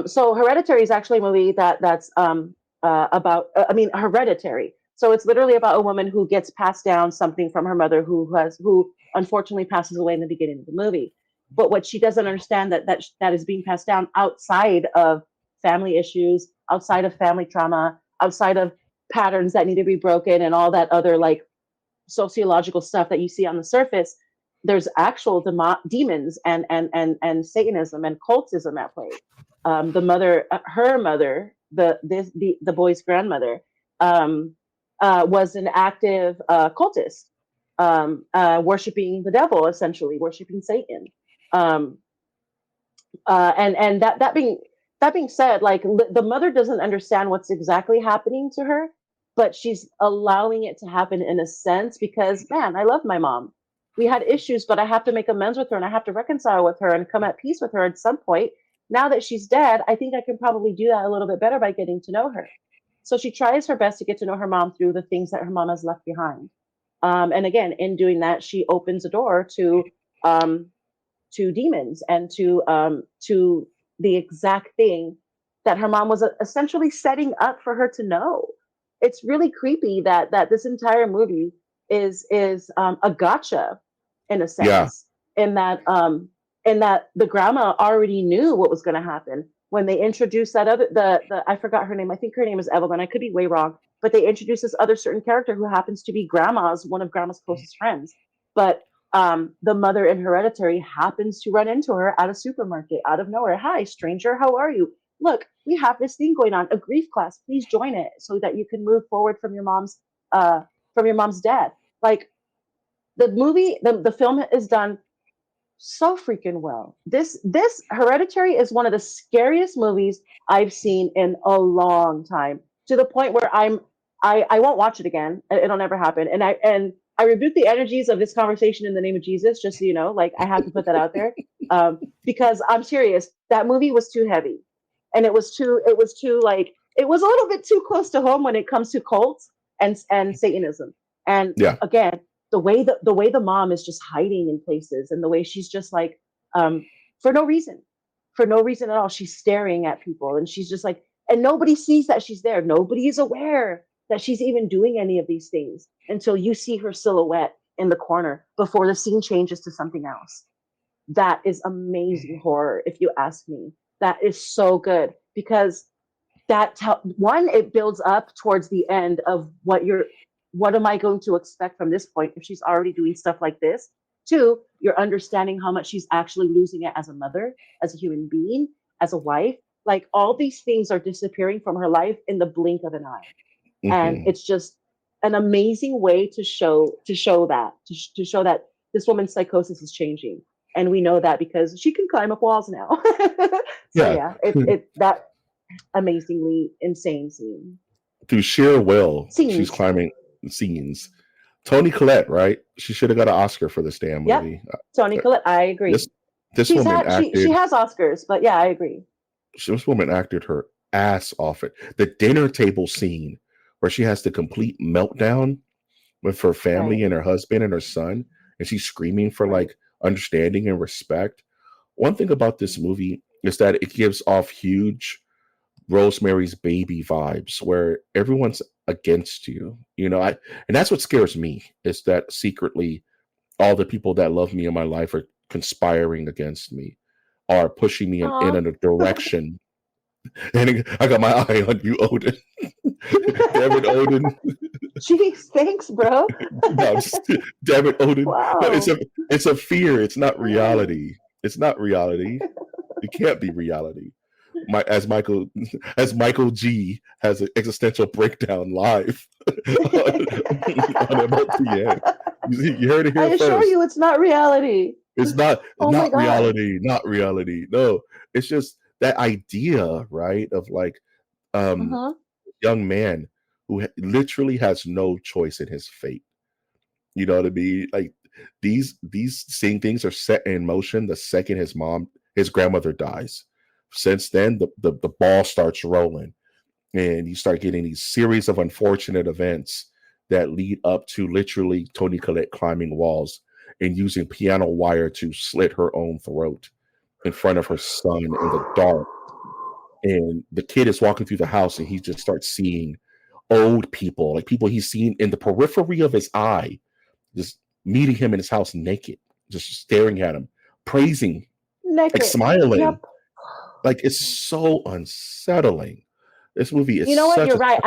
So Hereditary is actually a movie that's about. I mean, Hereditary. So it's literally about a woman who gets passed down something from her mother, who unfortunately passes away in the beginning of the movie. But what she doesn't understand that is being passed down outside of family issues, outside of family trauma, outside of patterns that need to be broken, and all that other like sociological stuff that you see on the surface. There's actual demons and Satanism and cultism at play. Her mother, the boy's grandmother, was an active cultist, worshiping the devil, essentially worshiping Satan. Um, and that being said, like the mother doesn't understand what's exactly happening to her, but she's allowing it to happen in a sense because, man, I love my mom. We had issues, but I have to make amends with her and I have to reconcile with her and come at peace with her at some point. Now that she's dead, I think I can probably do that a little bit better by getting to know her. So she tries her best to get to know her mom through the things that her mom has left behind. And again, in doing that, she opens a door um, to demons and to the exact thing that her mom was essentially setting up for her to know. It's really creepy that this entire movie is a gotcha in a Yeah. sense, in that the grandma already knew what was going to happen when they introduced that other the I forgot her name. I think her name is Evelyn. I could be way wrong, but they introduced this other certain character who happens to be one of grandma's closest friends. But the mother in Hereditary happens to run into her at a supermarket out of nowhere. Hi, stranger, how are you? Look, we have this thing going on, a grief class. Please join it so that you can move forward from your mom's death. Like the film is done so freaking well. This Hereditary is one of the scariest movies I've seen in a long time. To the point where I won't watch it again. It'll never happen. And I rebuke the energies of this conversation in the name of Jesus, just so you know. Like I have to put that out there, because I'm serious. That movie was too heavy, and it was a little bit too close to home when it comes to cults and Satanism. And Yeah. again, the way the mom is just hiding in places, and the way she's just like, um, for no reason, for no reason at all, she's staring at people, and she's just like, and nobody sees that she's there. Nobody is aware that she's even doing any of these things until you see her silhouette in the corner before the scene changes to something else. That is amazing horror, if you ask me. That is so good because one, it builds up towards the end of what am I going to expect from this point if she's already doing stuff like this. Two, you're understanding how much she's actually losing it as a mother, as a human being, as a wife. Like all these things are disappearing from her life in the blink of an eye, and Hmm. it's just an amazing way to show that this woman's psychosis is changing, and we know that because she can climb up walls now. So Yeah. yeah, it that amazingly insane scene Through sheer will, she's scenes. climbing scenes. Tony Collette, right? She should have got an Oscar for this damn Yep, movie. Tony Collette. I agree. This this woman She acted. has Oscars, but yeah, I agree. This woman acted her ass off it. The dinner table scene where she has the complete meltdown with her family Right, and her husband and her son, and she's screaming for right. like understanding and respect. One thing about this movie is that it gives off huge Rosemary's Baby vibes where everyone's against you. And that's what scares me is that secretly all the people that love me in my life are conspiring against me, are pushing me in Aw. a direction. And I got my eye on you, Odin. Damn it, Odin. Jeez, thanks, bro. No, damn it, Odin. No, Wow. it's a fear. It's not reality. It's not reality. It can't be reality. As Michael G has an existential breakdown live on MOTN. You heard it I here assure first. you, it's not reality. It's not Oh my not God. reality, not reality. No, it's just that idea, right? Of like um Uh-huh. young man who literally has no choice in his fate. You know what I mean? Like these same things are set in motion the second his grandmother dies. Since then, the ball starts rolling, and you start getting these series of unfortunate events that lead up to literally Tony Collette climbing walls and using piano wire to slit her own throat in front of her son in the dark. And the kid is walking through the house, and he just starts seeing old people, like people he's seen in the periphery of his eye, just meeting him in his house naked, just staring at him, praising, like Naked. smiling. Yep. Like it's so unsettling. This movie is You know what? such You're a right.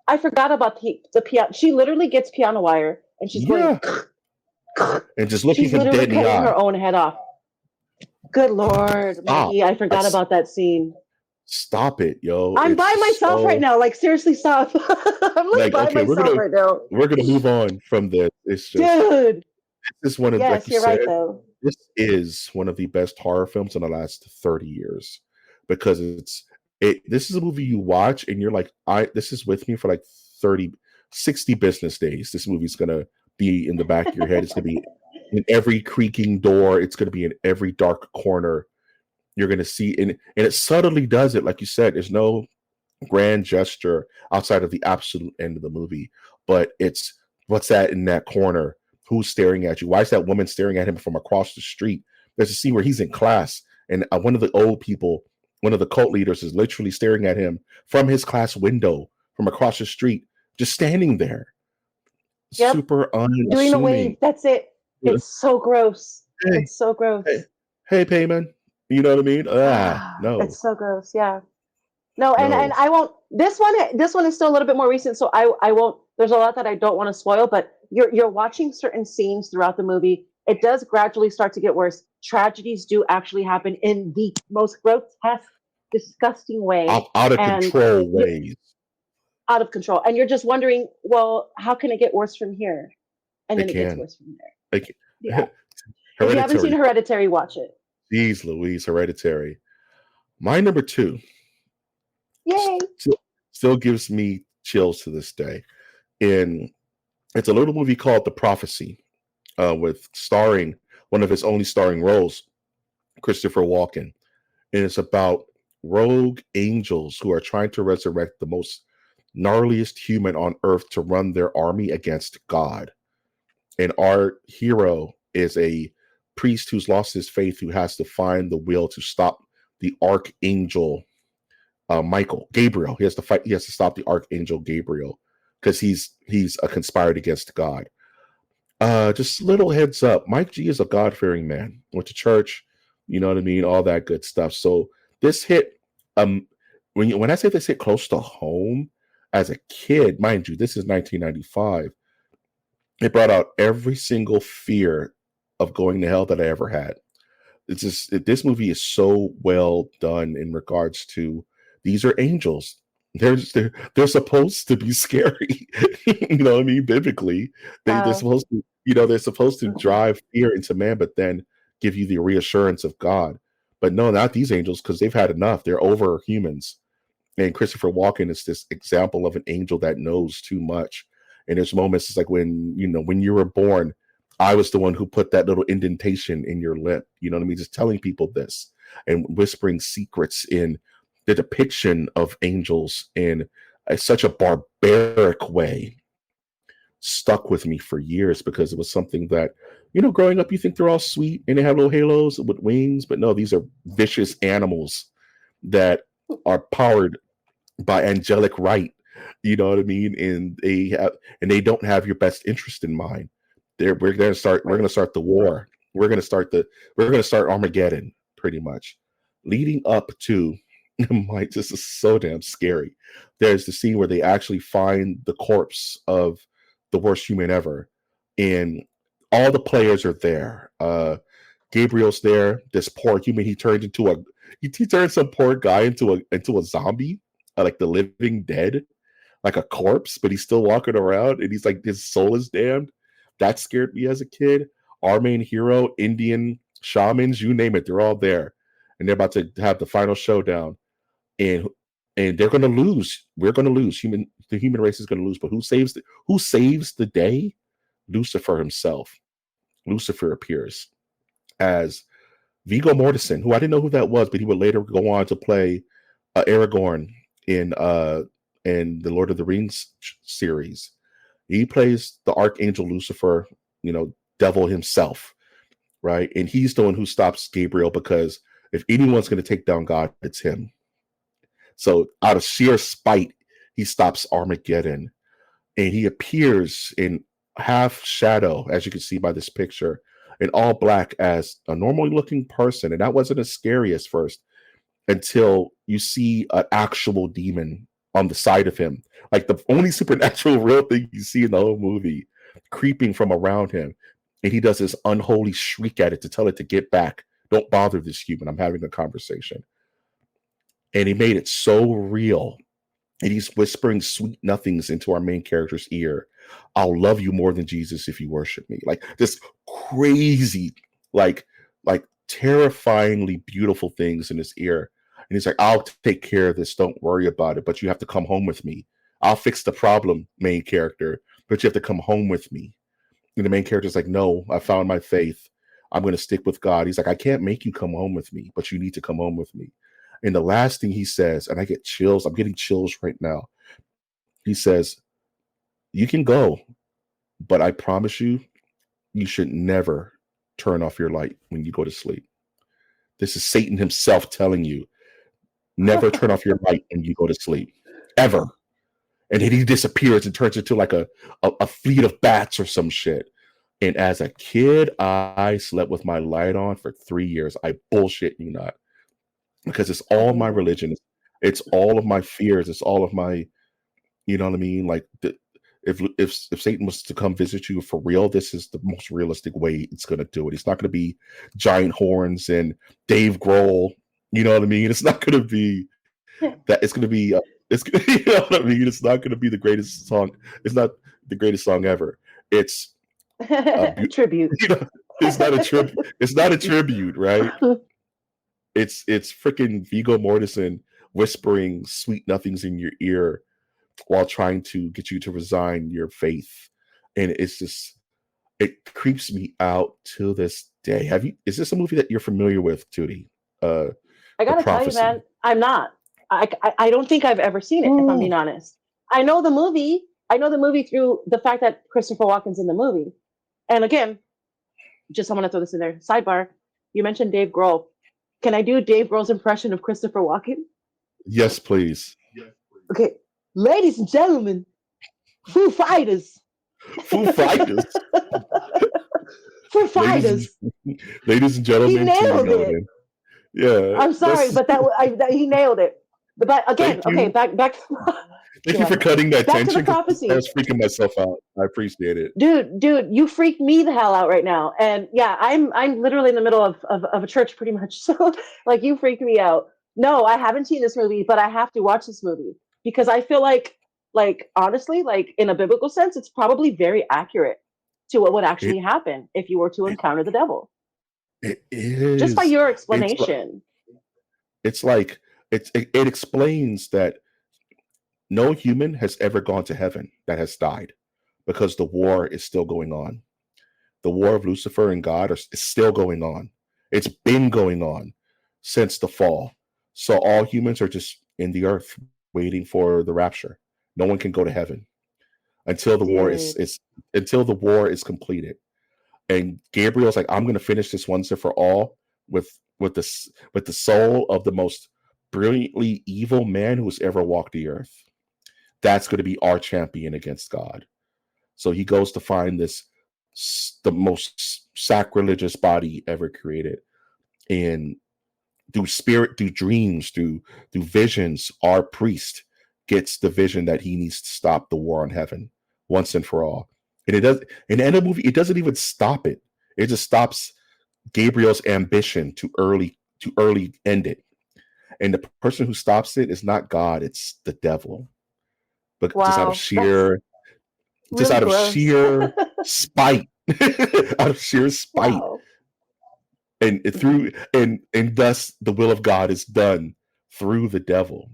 I forgot about the piano. She literally gets piano wire and she's going. yeah, and just looking She's him literally dead in the cutting eye. her own head off. Good Lord, Stop. Mikey, I Like forgot about that scene. stop it, yo. I'm by It's myself right so now. Like seriously, stop. I'm like like by okay, myself right now, we're gonna move on from this. It's just dude. this is one of like Yes, you you're said, right though. this is one of the best horror films in the last 30 years because this is a movie you watch and you're like, this is with me for like 30, 60 business days. This movie's gonna be in the back of your head. It's gonna be in every creaking door, it's gonna be in every dark corner. You're gonna see and it subtly does it, like you said, there's no grand gesture outside of the absolute end of the movie, but it's what's that in that corner? Who's staring at you? Why is that woman staring at him from across the street? There's a scene where he's in class and one of the old people, one of the cult leaders, is literally staring at him from his class window from across the street, just standing there, Yep, super doing the unassuming. wave. That's it. It's so gross. Hey, It's so hey, gross. hey, Payman. You know what I mean? No, It's so gross. Yeah. No, and no. I won't. This one is still a little bit more recent, so I won't. There's a lot that I don't want to spoil, but you're watching certain scenes throughout the movie. It does gradually start to get worse. Tragedies do actually happen in the most grotesque, disgusting way, Out of and control you ways. out of control. And you're just wondering, well, how can it get worse from here? And It then it gets can. worse from there. Like Yeah. If you haven't seen Hereditary. Hereditary, watch it. Jeez Louise, Hereditary. My number two Yay! still gives me chills to this day. And it's a little movie called The Prophecy, with starring one of his only starring roles, Christopher Walken. And it's about rogue angels who are trying to resurrect the most gnarliest human on earth to run their army against God. And our hero is a priest who's lost his faith, who has to find the will to stop the archangel Gabriel. He has to fight. He has to stop the archangel Gabriel because he's conspired against God. Just little heads up. Mike G is a God fearing man. Went to church. You know what I mean. All that good stuff. So this hit. When I say this hit close to home, as a kid, mind you, this is 1995. It brought out every single fear of going to hell that I ever had. It's just this movie is so well done in regards to these are angels. They're supposed to be scary. You know what I mean? Biblically, they're Wow. supposed to, they're supposed to drive fear into man, but then give you the reassurance of God. But no, not these angels, because they've had enough. They're over humans. And Christopher Walken is this example of an angel that knows too much. And there's moments, it's like when you were born, I was the one who put that little indentation in your lip. You know what I mean? Just telling people this and whispering secrets in the depiction of angels in such a barbaric way stuck with me for years because it was something that, growing up, you think they're all sweet and they have little halos with wings, but no, these are vicious animals that are powered by angelic right. You know what I mean? And they don't have your best interest in mind. We're gonna start the war. We're gonna start Armageddon, pretty much. Leading up to I'm like, this is so damn scary. There's the scene where they actually find the corpse of the worst human ever, and all the players are there. Gabriel's there. This poor human, he turned some poor guy into a zombie, like the living dead, like a corpse, but he's still walking around, and he's like his soul is damned. That scared me as a kid. Our main hero, Indian shamans, you name it, they're all there, and they're about to have the final showdown, and they're going to lose. We're going to lose. The human race is going to lose. But who saves the day? Lucifer himself. Lucifer appears as Viggo Mortensen, who I didn't know who that was, but he would later go on to play Aragorn in the Lord of the Rings series. He plays the Archangel Lucifer, devil himself, right? And he's the one who stops Gabriel, because if anyone's going to take down God, it's him. So out of sheer spite, he stops Armageddon, and he appears in half shadow, as you can see by this picture, in all black as a normal looking person. And that wasn't as scary as first, until you see an actual demon on the side of him, like the only supernatural real thing you see in the whole movie, creeping from around him. And he does this unholy shriek at it to tell it to get back. Don't bother this human. I'm having a conversation. And he made it so real. And he's whispering sweet nothings into our main character's ear. I'll love you more than Jesus if you worship me. Like this crazy, like terrifyingly beautiful things in his ear. And he's like, I'll take care of this. Don't worry about it. But you have to come home with me. I'll fix the problem, main character. But you have to come home with me. And the main character's like, no, I found my faith. I'm going to stick with God. He's like, I can't make you come home with me, but you need to come home with me. And the last thing he says, and I get chills, I'm getting chills right now. He says, you can go, but I promise you, you should never turn off your light when you go to sleep. This is Satan himself telling you, never turn off your light when you go to sleep, ever. And then he disappears and turns into like a fleet of bats or some shit. And as a kid, I slept with my light on for 3 years. I bullshit you not. Because it's all my religion. It's all of my fears. It's all of my, you know what I mean? Like if Satan was to come visit you for real, this is the most realistic way it's going to do it. It's not going to be giant horns and Dave Grohl. You know what I mean? It's not going to be that. It's going to be, you know what I mean? It's not going to be the greatest song. It's not the greatest song ever. It's a tribute. It's not a tribute. It's not a tribute, right? It's freaking Viggo Mortensen whispering sweet nothings in your ear while trying to get you to resign your faith. And it's just, it creeps me out to this day. Is this a movie that you're familiar with, Tootie? I gotta tell you, man, I'm not. I don't think I've ever seen it, if I'm being honest. I know the movie through the fact that Christopher Walken's in the movie. And again, just I want to throw this in there. Sidebar, you mentioned Dave Grohl. Can I do Dave Grohl's impression of Christopher Walken? Yes, please. Okay. Ladies and gentlemen, Foo Fighters. Foo Fighters. Foo Fighters. Ladies and gentlemen, he nailed it. Yeah. I'm sorry, but he nailed it. But again, okay, back. Thank you for cutting that back tension. To the prophecy. I was freaking myself out. I appreciate it. Dude, you freaked me the hell out right now. And yeah, I'm literally in the middle of a church pretty much. So like you freaked me out. No, I haven't seen this movie, but I have to watch this movie because I feel like honestly, like in a biblical sense, it's probably very accurate to what would actually happen if you were to encounter the devil. It is. Just by your explanation. It explains that no human has ever gone to heaven that has died because the war is still going on. The war of Lucifer and God is still going on. It's been going on since the fall. So all humans are just in the earth waiting for the rapture. No one can go to heaven until the war is completed. And Gabriel's like, I'm going to finish this once and for all with the soul of the most brilliantly evil man who's ever walked the earth. That's going to be our champion against God. So he goes to find the most sacrilegious body ever created. And through dreams, through visions, our priest gets the vision that he needs to stop the war on heaven once and for all. And it does in the end of the movie, it doesn't even stop it. It just stops Gabriel's ambition to early end it. And the person who stops it is not God, it's the devil. But just out of Wow, that's sheer really gross. spite. Out of sheer spite. Wow. And through and thus the will of God is done through the devil.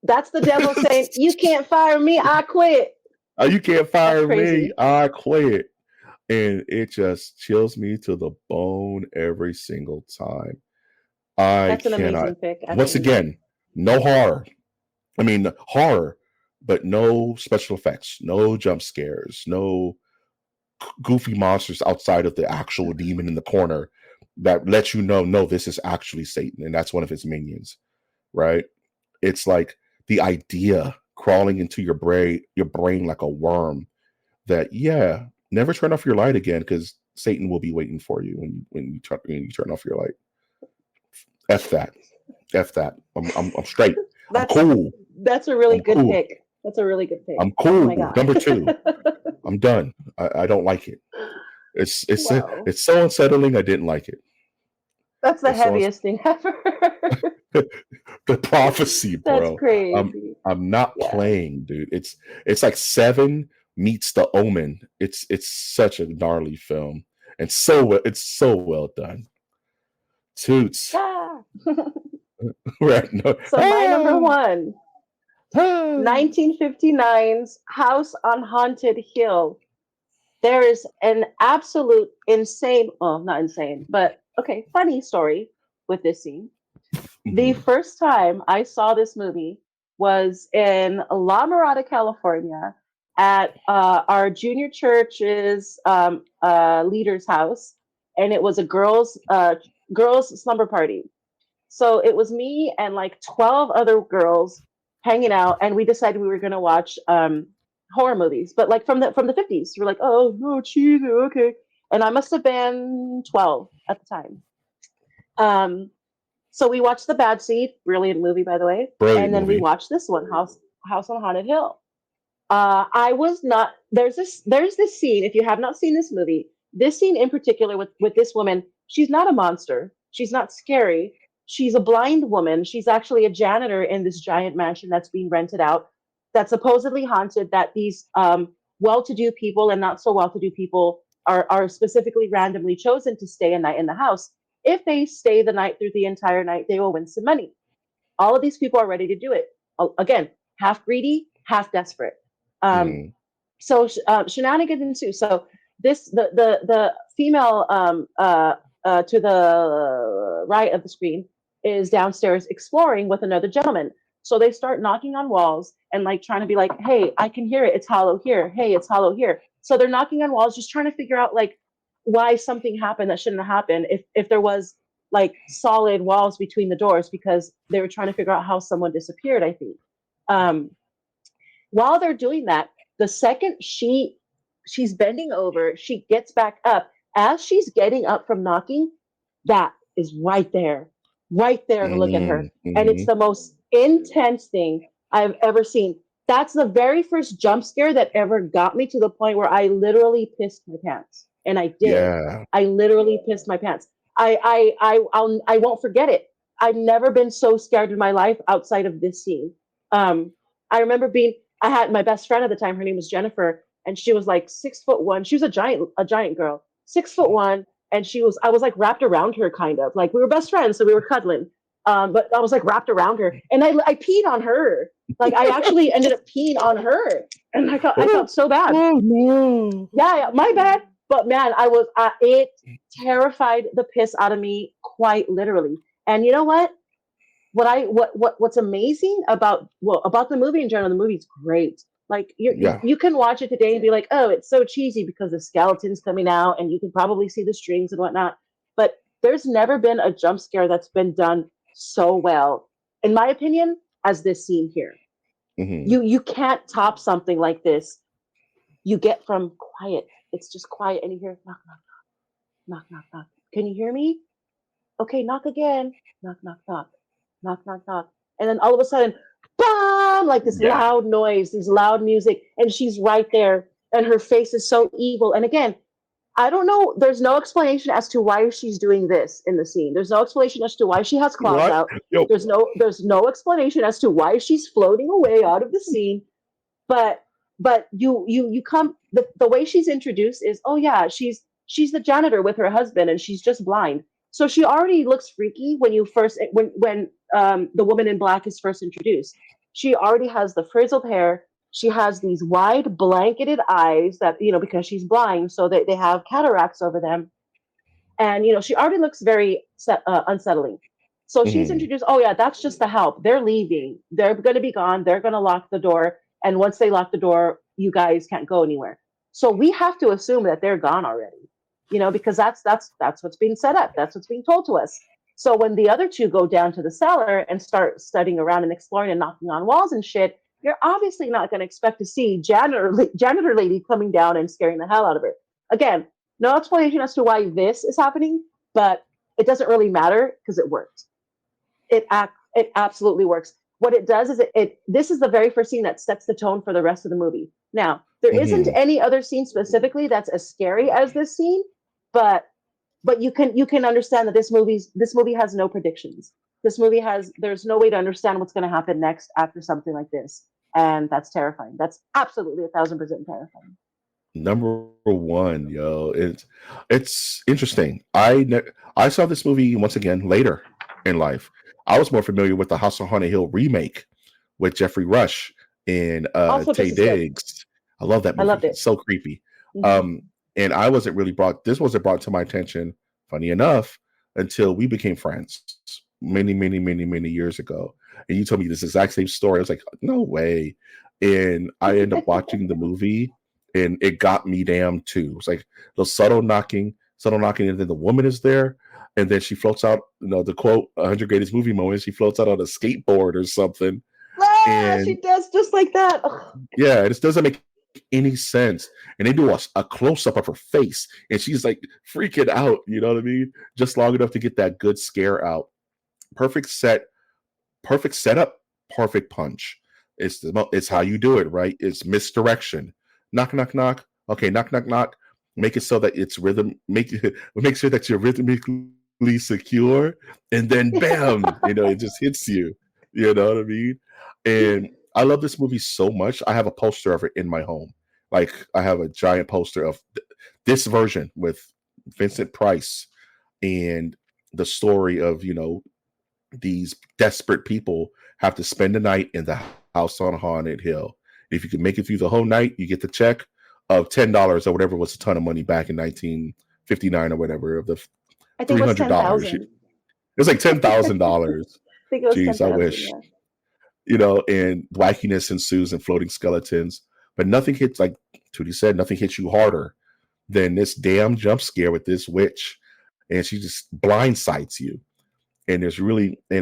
That's the devil saying, "You can't fire me, I quit." You can't fire me, crazy. I quit. And it just chills me to the bone every single time. I That's an cannot. amazing pick. Once Actually. again, no horror. I mean, horror, but no special effects, no jump scares, no goofy monsters outside of the actual demon in the corner that lets you know, no, this is actually Satan and that's one of his minions, right? It's like the idea crawling into your brain like a worm that, yeah, never turn off your light again because Satan will be waiting for you when you turn off your light. F that. I'm straight. I'm cool. That's a really good pick. That's a really good pick. I'm cool. Oh my God. Number 2. I'm done. I don't like it. It's so unsettling. I didn't like it. That's the heaviest thing ever. The prophecy, bro. That's crazy. I'm not playing, dude. It's like 7 meets The Omen. It's such a gnarly film, and it's so well done. Toots. Ah. Right, no. So my number 1, 1959's House on Haunted Hill. There is an absolute insane, well, not insane, but okay, funny story with this scene. The first time I saw this movie was in La Mirada, California, at our junior church's leader's house, and it was a girls' slumber party. So it was me and like 12 other girls hanging out, and we decided we were going to watch horror movies, but like from the 50s. We're like, oh no, cheesy, okay. And I must have been 12 at the time. So we watched The Bad Seed, brilliant movie, by the way. Brilliant and then movie. We watched this one, House on Haunted Hill. I was not. There's this scene. If you have not seen this movie, this scene in particular with this woman, she's not a monster. She's not scary. She's a blind woman. She's actually a janitor in this giant mansion that's being rented out, that's supposedly haunted. That these well-to-do people and not so well-to-do people are specifically randomly chosen to stay a night in the house. If they stay the night through the entire night, they will win some money. All of these people are ready to do it. Again, half greedy, half desperate. So shenanigans ensue. So the female to the right of the screen is downstairs exploring with another gentleman. So they start knocking on walls and like trying to be like, hey, I can hear it. It's hollow here. Hey, it's hollow here. So they're knocking on walls, just trying to figure out like why something happened that shouldn't have happened. If there was like solid walls between the doors, because they were trying to figure out how someone disappeared, I think. While they're doing that, the second she's bending over, she gets back up. As she's getting up from knocking, that is right there to look at her. And it's the most intense thing I've ever seen. That's the very first jump scare that ever got me to the point where I literally pissed my pants. And I did. Yeah. I literally pissed my pants. I won't forget it. I've never been so scared in my life outside of this scene. I remember I had my best friend at the time. Her name was Jennifer, and she was like 6'1". She was a giant girl, 6'1", and I was like wrapped around her, kind of like we were best friends, so we were cuddling. But I was like wrapped around her, and I peed on her. Like I actually ended up peeing on her, and I felt so bad. Oh no! Yeah, my bad. But man, it terrified the piss out of me, quite literally. And you know what? What's amazing about the movie in general? The movie's great. Like you can watch it today and be like, oh, it's so cheesy because the skeleton's coming out, and you can probably see the strings and whatnot. But there's never been a jump scare that's been done so well, in my opinion, as this scene here. You can't top something like this. You get from quiet. It's just quiet, and you hear knock, knock, knock, knock, knock, knock. Can you hear me? Okay, knock again. Knock, knock, knock, knock, knock, knock. And then all of a sudden, bam! Like this Yeah. loud noise, this loud music, and she's right there, and her face is so evil. And again, I don't know. There's no explanation as to why she's doing this in the scene. There's no explanation as to why she has claws What? out. Yo. There's no explanation as to why she's floating away out of the scene. But you come the way she's introduced is, oh yeah, she's the janitor with her husband and she's just blind. So she already looks freaky when you first when the woman in black is first introduced. She already has the frizzled hair. She has these wide blanketed eyes that, because she's blind, so they have cataracts over them. And she already looks very unsettling. So she's Mhm. introduced, oh yeah, that's just the help. They're leaving. They're going to be gone. They're going to lock the door. And once they lock the door, you guys can't go anywhere. So we have to assume that they're gone already, because that's what's being set up. That's what's being told to us. So when the other two go down to the cellar and start studying around and exploring and knocking on walls and shit, you're obviously not going to expect to see janitor lady coming down and scaring the hell out of her. Again, no explanation as to why this is happening, but it doesn't really matter because it worked. It absolutely works. What it does is this is the very first scene that sets the tone for the rest of the movie. Now, there isn't Mhm. any other scene specifically that's as scary as this scene, but you can understand that this movie has no predictions. There's no way to understand what's going to happen next after something like this, and that's terrifying. That's absolutely 1,000% terrifying. Number one, yo, it's interesting. I saw this movie once again later in life. I was more familiar with the House on Haunted Hill remake with Jeffrey Rush and Also, Tay just as good. Diggs. I love that I movie. loved it. It's so creepy. Hmm. Um, and I wasn't really brought. This wasn't brought to my attention. Funny enough, until we became friends many, many, many, many years ago, and you told me this exact same story. I was like, no way. And I ended up watching the movie and it got me damn too. It's like the subtle knocking, and then the woman is there, and then she floats out. The quote, "100 greatest movie moments." She floats out on a skateboard or something, She and does just like that. Ugh. yeah, it just doesn't make any sense. And they do a close up of her face, and she's like freaking out. You know what I mean? Just long enough to get that good scare out. Perfect set, perfect setup, perfect punch. It's how you do it, right? It's misdirection. Knock, knock, knock. Okay, knock, knock, knock. Make it so that it's rhythm. Make sure that you're rhythmically secure, and then bam, it just hits you. You know what I mean? And I love this movie so much. I have a poster of it in my home. Like I have a giant poster of this version with Vincent Price and the story of these desperate people have to spend the night in the house on Haunted Hill. If you can make it through the whole night, you get the check of $10 or whatever was a ton of money back in 1959 or whatever of the I think it was ten $300. It thousand. was like $10,000. I think it was ten Jeez, I thousand. wish. Yeah. And wackiness ensues and floating skeletons. But nothing hits, like Tootie said, nothing hits you harder than this damn jump scare with this witch. And she just blindsides you. And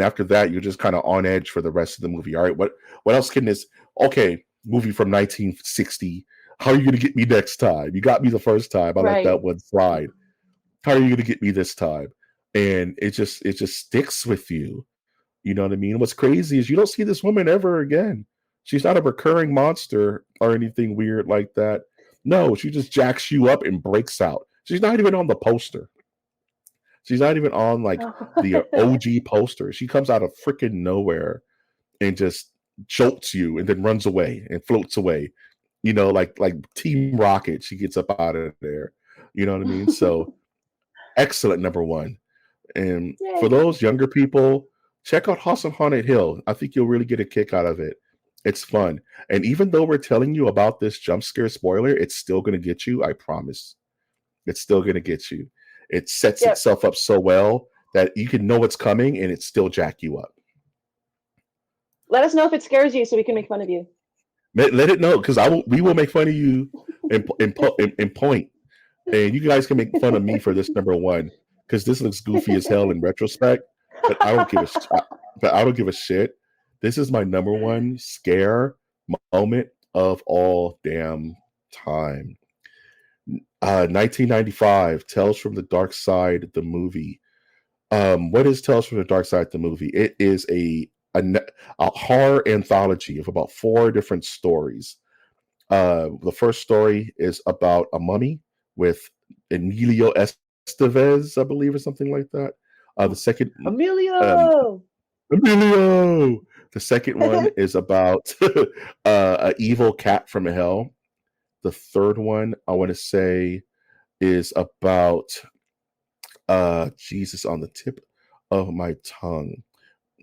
after that, you're just kind of on edge for the rest of the movie. All right, what else can this movie from 1960? How are you gonna get me next time? You got me the first time. I let Right. that one slide. How are you gonna get me this time? And it just sticks with you. You know what I mean? What's crazy is you don't see this woman ever again. She's not a recurring monster or anything weird like that. No, she just jacks you up and breaks out. She's not even on the poster. She's not even on like the OG poster. She comes out of freaking nowhere and just jolts you and then runs away and floats away. Like Team Rocket, she gets up out of there. You know what I mean? So excellent number one. And for Yay. those younger people, check out House on Haunted Hill. I think you'll really get a kick out of it. It's fun. And even though we're telling you about this jump scare spoiler, it's still going to get you. I promise. It's still going to get you. It sets Yep. itself up so well that you can know what's coming and it still jack you up. Let us know if it scares you so we can make fun of you. Let it know because we will make fun of you and point, and you guys can make fun of me for this number one because this looks goofy as hell in retrospect. But I don't give a but I don't give a shit. This is my number one scare moment of all damn time. 1995, Tales from the Dark Side, the movie. What is Tales from the Dark Side, the movie? It is a horror anthology of about 4 different stories. The first story is about a mummy with Emilio Estevez, I believe, or something like that. The second, um, Emilio. Emilio. The second one is about a evil cat from hell. The third one, I want to say, is about Jesus, on the tip of my tongue.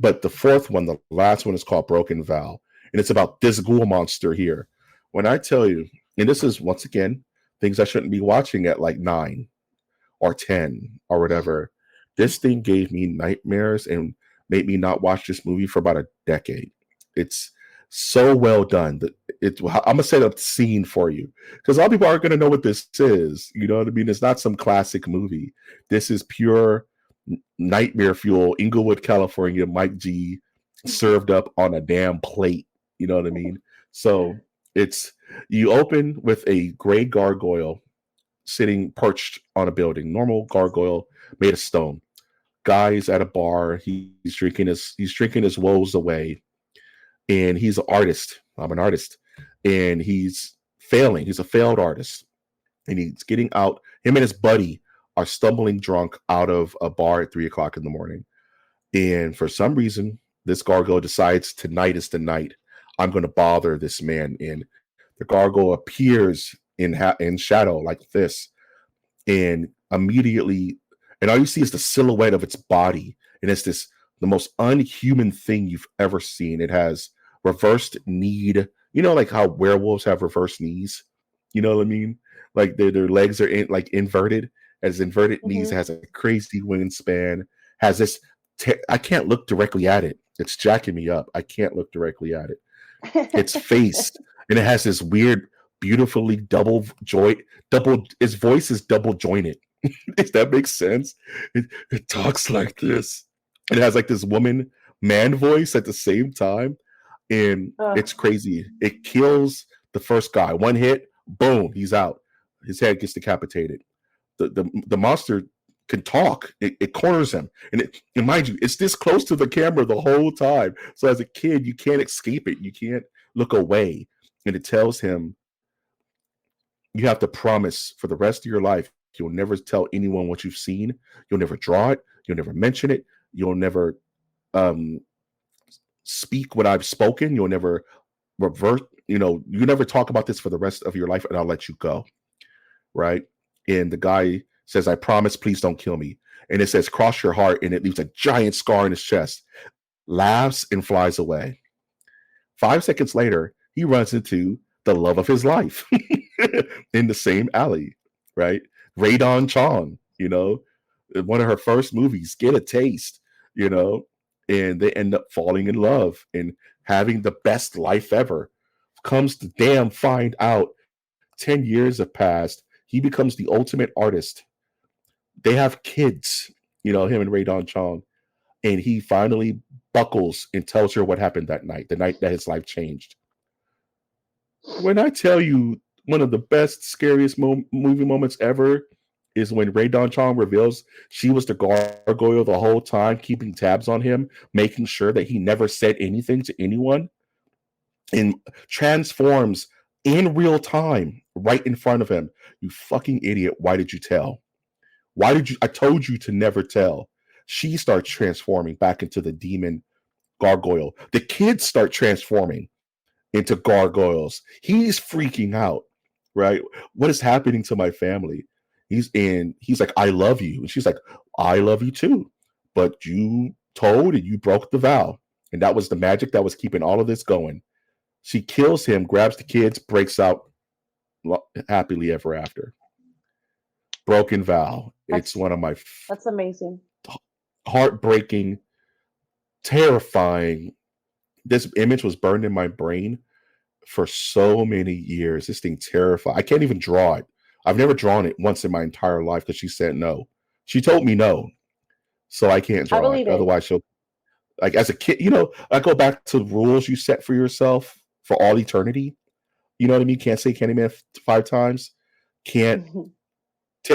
But the fourth one, the last one, is called Broken Vow, and it's about this ghoul monster here. When I tell you, and this is once again things I shouldn't be watching at like 9 or 10 or whatever. This thing gave me nightmares and made me not watch this movie for about a decade. It's so well done that I'm gonna set up the scene for you because a lot of people aren't gonna know what this is. You know what I mean? It's not some classic movie. This is pure nightmare fuel, Inglewood, California, Mike G served up on a damn plate. You know what I mean? So it's you open with a gray gargoyle sitting perched on a building, normal gargoyle made of stone. Guy's at a bar, he's drinking his woes away, and he's an artist. I'm an artist, and he's failing. He's a failed artist, and he's getting out. Him and his buddy are stumbling drunk out of a bar at 3 o'clock in the morning. And for some reason, this gargoyle decides tonight is the night. I'm going to bother this man. And the gargoyle appears in shadow like this. And immediately, and all you see is the silhouette of its body. And it's the most unhuman thing you've ever seen. It has reversed knee. You know, like how werewolves have reversed knees. You know what I mean? Like their legs are inverted. Has inverted knees, has a crazy wingspan, has this. I can't look directly at it. It's jacking me up. I can't look directly at it. Its face, and it has this weird, beautifully double joint. Its voice is double jointed. If that makes sense, it talks like this. It has like this woman man voice at the same time, and it's crazy. It kills the first guy. One hit, boom, he's out. His head gets decapitated. The monster can talk. It corners him, and mind you, it's this close to the camera the whole time. So as a kid, you can't escape it. You can't look away, and it tells him you have to promise for the rest of your life you'll never tell anyone what you've seen. You'll never draw it. You'll never mention it. You'll never speak what I've spoken. You'll never revert. You never talk about this for the rest of your life, and I'll let you go. Right. And the guy says, I promise, please don't kill me. And it says, cross your heart. And it leaves a giant scar in his chest, laughs and flies away. 5 seconds later, he runs into the love of his life in the same alley, right? Radon Chong, one of her first movies, Get a Taste, and they end up falling in love and having the best life ever. Comes to damn find out 10 years have passed. He becomes the ultimate artist. They have kids, him and Radon Chong. And he finally buckles and tells her what happened that night, the night that his life changed. When I tell you one of the best, scariest movie moments ever is when Radon Chong reveals she was the gargoyle the whole time, keeping tabs on him, making sure that he never said anything to anyone, and transforms in real time right in front of him. You fucking idiot. Why did you tell? I told you to never tell. She starts transforming back into the demon gargoyle. The kids start transforming into gargoyles. He's freaking out, right? What is happening to my family? He's like, I love you. And she's like, I love you too. But you told and you broke the vow. And that was the magic that was keeping all of this going. She kills him, grabs the kids, breaks out happily ever after. Broken Vow. It's one of my that's amazing, heartbreaking, terrifying. This image was burned in my brain for so many years. This thing terrified. I can't even draw it. I've never drawn it once in my entire life because she said no. She told me no, so I can't draw it. Otherwise, she'll like as a kid. I go back to the rules you set for yourself for all eternity. You know what I mean? Can't say Candyman 5 times. Can't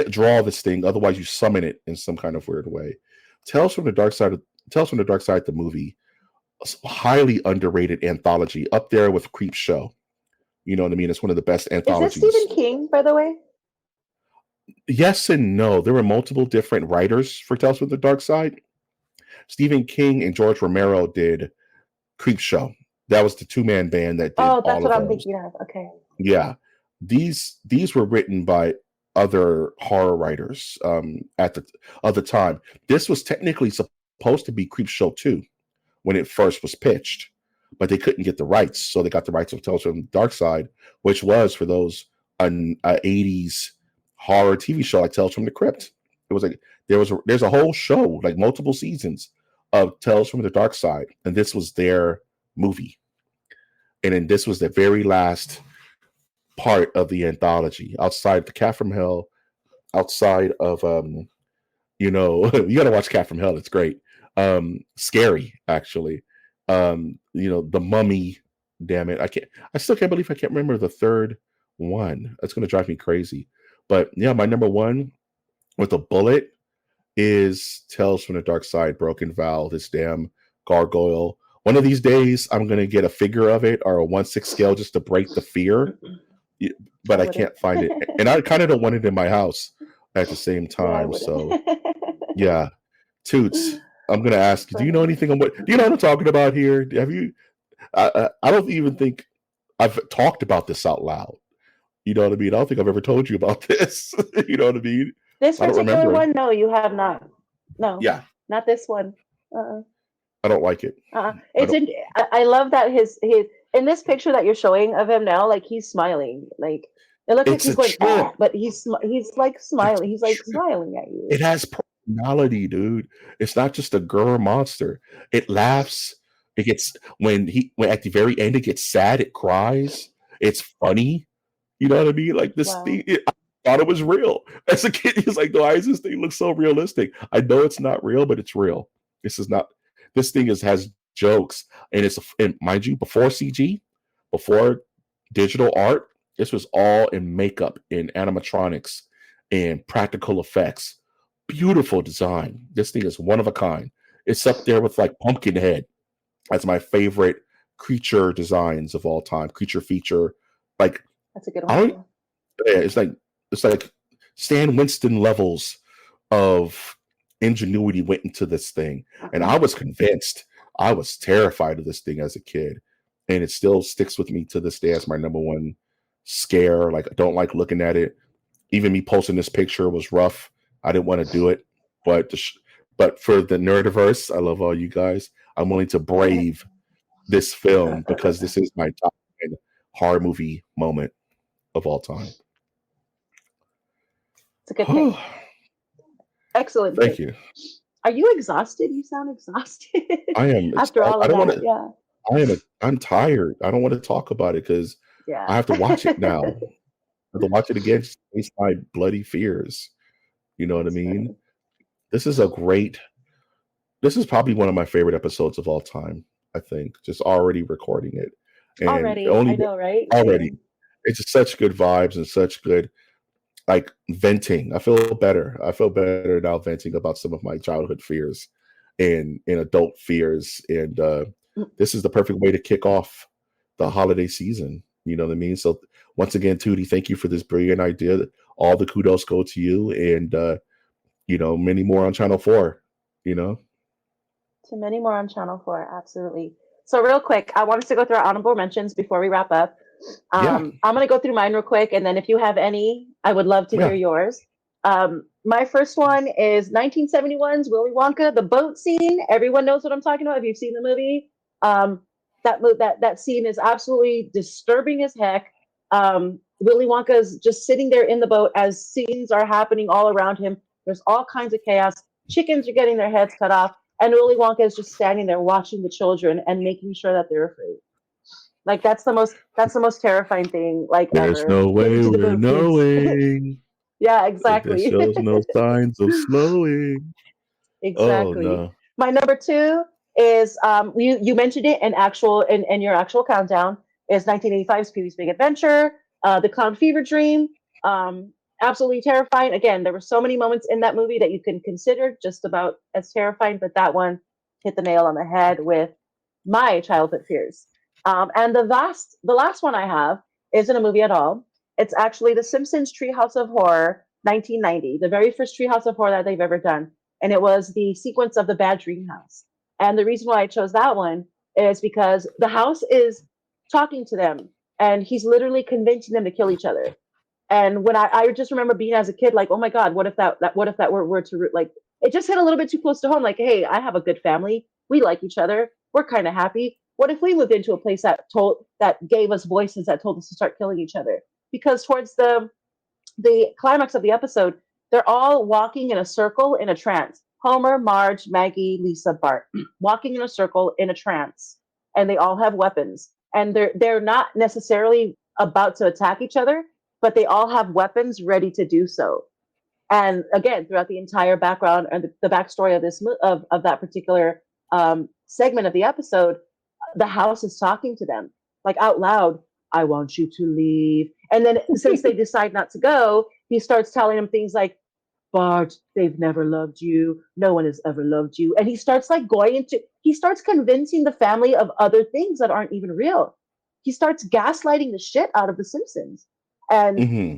draw this thing. Otherwise, you summon it in some kind of weird way. Tales from the Dark Side. Tales from the Dark Side, the movie, highly underrated anthology, up there with Creep Show. You know what I mean? It's one of the best Is this anthologies. Stephen King, by the way? Yes and no. There were multiple different writers for Tales from the Dark Side. Stephen King and George Romero did Creep Show. That was the two-man band that did Oh, that's all what of I'm those. thinking of. Okay. Yeah, these were written by other horror writers at the time. This was technically supposed to be Creep Show 2 when it first was pitched, but they couldn't get the rights, so they got the rights of Tales from the Dark Side, which was for those an 80s horror TV show like Tales from the Crypt. It was like there's a whole show, like multiple seasons of Tales from the Dark Side, and this was their movie. And then this was the very last part of the anthology, outside the Cat from Hell, outside of you gotta watch Cat from Hell, it's great. Scary, actually. The Mummy, damn it. I still can't believe I can't remember the third one. That's gonna drive me crazy. But yeah, my number one with a bullet is Tales from the Dark Side, Broken Vow, this damn gargoyle. One of these days, I'm going to get a figure of it or a 1/6 scale just to break the fear, but I can't find it. And I kind of don't want it in my house at the same time. So, yeah. Toots, I'm going to ask you, do you know anything do you know what I'm talking about here? Have you, I don't even think I've talked about this out loud. You know what I mean? I don't think I've ever told you about this. You know what I mean? This particular one? No, you have not. No. Yeah. Not this one. I don't like it. I love that his in this picture that you're showing of him now, like he's smiling. Like it looks like he's going, but he's like smiling. He's like smiling at you. It has personality, dude. It's not just a girl monster. It laughs. It gets when at the very end it gets sad. It cries. It's funny. You know what I mean? Like this thing. I thought it was real as a kid. He's like, why does this thing look so realistic? I know it's not real, but it's real. This thing has jokes, and mind you, before CG, before digital art, this was all in makeup, in animatronics, and practical effects. Beautiful design. This thing is one of a kind. It's up there with like Pumpkinhead as my favorite creature designs of all time. Creature feature, like that's a good one. It's like Stan Winston levels of ingenuity went into this thing, and I was convinced. I was terrified of this thing as a kid, and it still sticks with me to this day as my number one scare. Like I don't like looking at it. Even me posting this picture was rough. I didn't want to do it, but for the nerdiverse, I love all you guys. I'm willing to brave this film because this is my top 10 horror movie moment of all time. It's a good thing. Excellent. Thank you. Are you exhausted? You sound exhausted. I am. After all of that, yeah. I'm tired. I don't want to talk about it because I have to watch it now. I have to watch it again to face my bloody fears. You know what I mean? This is probably one of my favorite episodes of all time, I think. Just already recording it. And I know, right? Already. It's just such good vibes and such good like venting. I feel better now venting about some of my childhood fears and adult fears. And this is the perfect way to kick off the holiday season. You know what I mean? So once again, Tootie, thank you for this brilliant idea. All the kudos go to you, and many more on Channel 4. To many more on Channel 4, absolutely. So real quick, I want us to go through our honorable mentions before we wrap up. I'm going to go through mine real quick, and then if you have any, I would love to hear yours. My first one is 1971's Willy Wonka, the boat scene. Everyone knows what I'm talking about if you've seen the movie. That scene is absolutely disturbing as heck. Willy Wonka is just sitting there in the boat as scenes are happening all around him. There's all kinds of chaos. Chickens are getting their heads cut off, and Willy Wonka is just standing there watching the children and making sure that they're afraid. Like that's the most terrifying thing. Like there's ever. no way we're knowing. Yeah, exactly. There shows no signs of slowing. Exactly. Oh, no. My number 2 is you mentioned it in your actual countdown is 1985's Pee-wee's Big Adventure, The Clown Fever Dream, absolutely terrifying. Again, there were so many moments in that movie that you can consider just about as terrifying, but that one hit the nail on the head with my childhood fears. And the last one I have isn't a movie at all. It's actually The Simpsons Treehouse of Horror, 1990, the very first Treehouse of Horror that they've ever done, and it was the sequence of the Bad Dream House. And the reason why I chose that one is because the house is talking to them, and he's literally convincing them to kill each other. And when I just remember being as a kid, like, oh my God, what if what if that were to like, it just hit a little bit too close to home. Like, hey, I have a good family. We like each other. We're kind of happy. What if we moved into a place that gave us voices that told us to start killing each other? Because towards the climax of the episode, they're all walking in a circle in a trance. Homer, Marge, Maggie, Lisa, Bart, walking in a circle in a trance, and they all have weapons. And they're not necessarily about to attack each other, but they all have weapons ready to do so. And again, throughout the entire background and the backstory of of that particular segment of the episode, the house is talking to them like out loud. I want you to leave. And then since they decide not to go, he starts telling them things like, Bart, they've never loved you. No one has ever loved you. And he starts like he starts convincing the family of other things that aren't even real. He starts gaslighting the shit out of the Simpsons. And Hmm.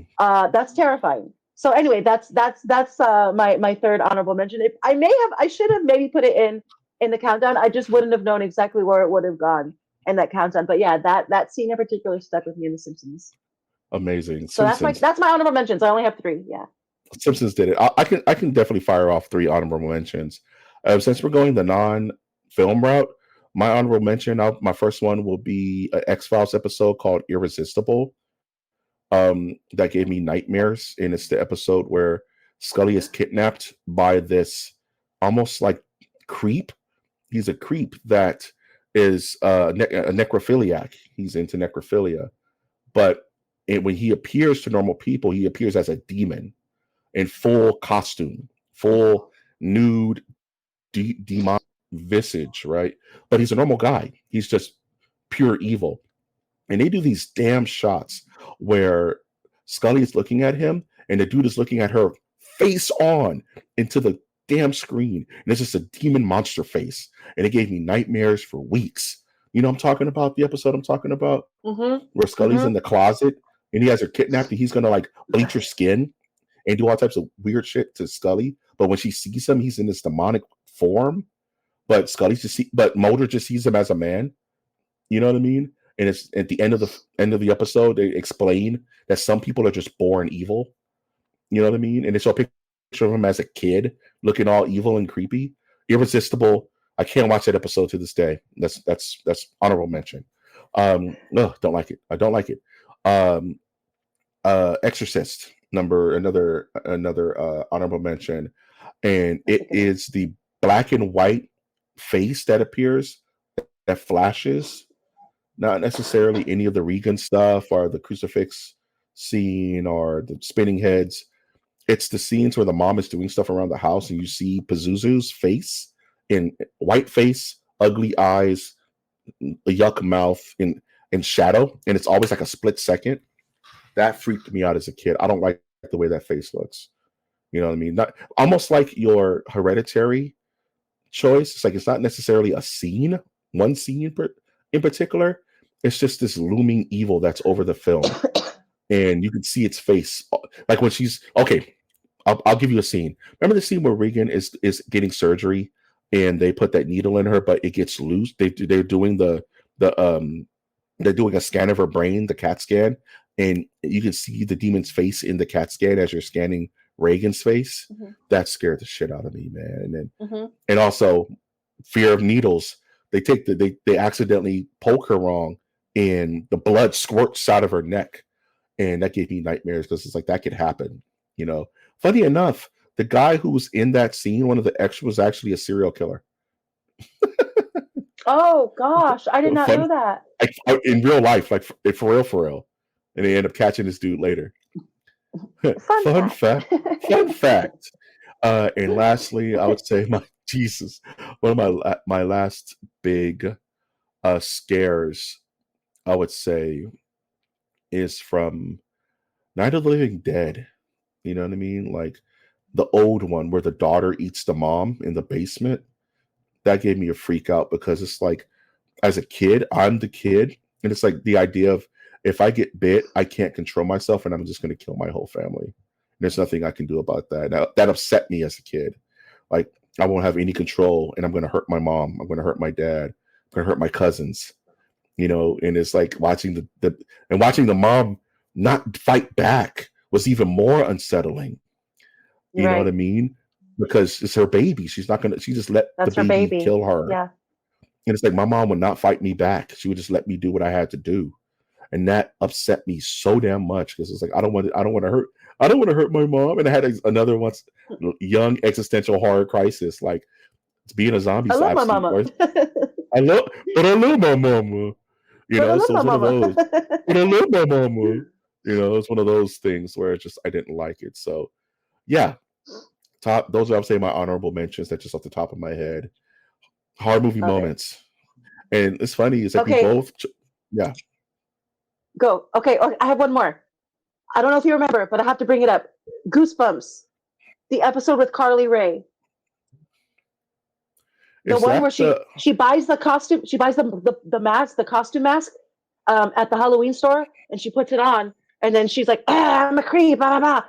that's terrifying. So anyway, that's my third honorable mention. I should have maybe put it in the countdown. I just wouldn't have known exactly where it would have gone in that countdown. But yeah, that scene in particular stuck with me in The Simpsons. Amazing. So that's my honorable mentions. I only have three. Yeah. Simpsons did it. I can definitely fire off three honorable mentions. Since we're going the non-film route, my honorable mention, my first one will be an X-Files episode called Irresistible. That gave me nightmares, and it's the episode where Scully is kidnapped by this almost like creep. He's a creep that is a necrophiliac. He's into necrophilia, but when he appears to normal people, he appears as a demon in full costume, full nude, demonic visage, right? But he's a normal guy. He's just pure evil. And they do these damn shots where Scully is looking at him and the dude is looking at her face on into the damn screen. And it's just a demon monster face. And it gave me nightmares for weeks. You know I'm talking about? The episode I'm talking about? Mm-hmm. Where Scully's in the closet and he has her kidnapped and he's going to like bleach her skin and do all types of weird shit to Scully. But when she sees him, he's in this demonic form. But but Mulder just sees him as a man. You know what I mean? And it's at the end of the episode, they explain that some people are just born evil. You know what I mean? And they show a picture of him as a kid, looking all evil and creepy, irresistible. I can't watch that episode to this day. That's honorable mention. No, don't like it. I don't like it. Exorcist, another honorable mention, and it is the black and white face that appears, that flashes, not necessarily any of the Regan stuff or the crucifix scene or the spinning heads. It's the scenes where the mom is doing stuff around the house and you see Pazuzu's face in white face, ugly eyes, a yuck mouth in shadow, and it's always like a split second. That freaked me out as a kid. I don't like the way that face looks. You know what I mean? Not almost like your Hereditary choice. It's like it's not necessarily a scene, one scene in particular. It's just this looming evil that's over the film, and you can see its face. Like when she's okay. I'll give you a scene. Remember the scene where Regan is getting surgery, and they put that needle in her, but it gets loose. They're doing they're doing a scan of her brain, the CAT scan, and you can see the demon's face in the CAT scan as you're scanning Reagan's face. Mm-hmm. That scared the shit out of me, man. Mm-hmm. And also fear of needles. They accidentally poke her wrong, and the blood squirts out of her neck, and that gave me nightmares because it's like that could happen. You know, funny enough, the guy who was in that scene, one of the extras, was actually a serial killer. Oh gosh, I did not Fun, know that. like in real life, like for real, and they end up catching this dude later. Fun fact. Fun fact. And lastly, I would say one of my last big scares, I would say, is from Night of the Living Dead. You know what I mean? Like the old one where the daughter eats the mom in the basement. That gave me a freak out because it's like, as a kid, I'm the kid, and it's like the idea of if I get bit, I can't control myself, and I'm just going to kill my whole family. There's nothing I can do about that. Now, that upset me as a kid. Like I won't have any control, and I'm going to hurt my mom. I'm going to hurt my dad. I'm going to hurt my cousins. You know, and it's like watching watching the mom not fight back was even more unsettling. You know what I Right. mean? Because it's her baby. She's not gonna. She just let the That's her baby baby. kill her. Yeah. And it's like my mom would not fight me back. She would just let me do what I had to do, and that upset me so damn much because it's like I don't want to hurt my mom. And I had another once young existential horror crisis. Like being a zombie I is love my absolute mama. worst. I love my mama. You But I know, love so my it's one of mama. those. But I love my mama. You know, it's one of those things where it's just I didn't like it. So yeah, those are I would say my honorable mentions. That's just off the top of my head. Hard movie Okay. moments. And it's funny, it's like we Okay. both, yeah. Go. Okay. I have one more. I don't know if you remember, but I have to bring it up. Goosebumps. The episode with Carly Rae. The Is one where that the she buys the costume, she buys the mask, the costume mask, at the Halloween store, and she puts it on, and then she's like, ah, I'm a creep, blah blah blah,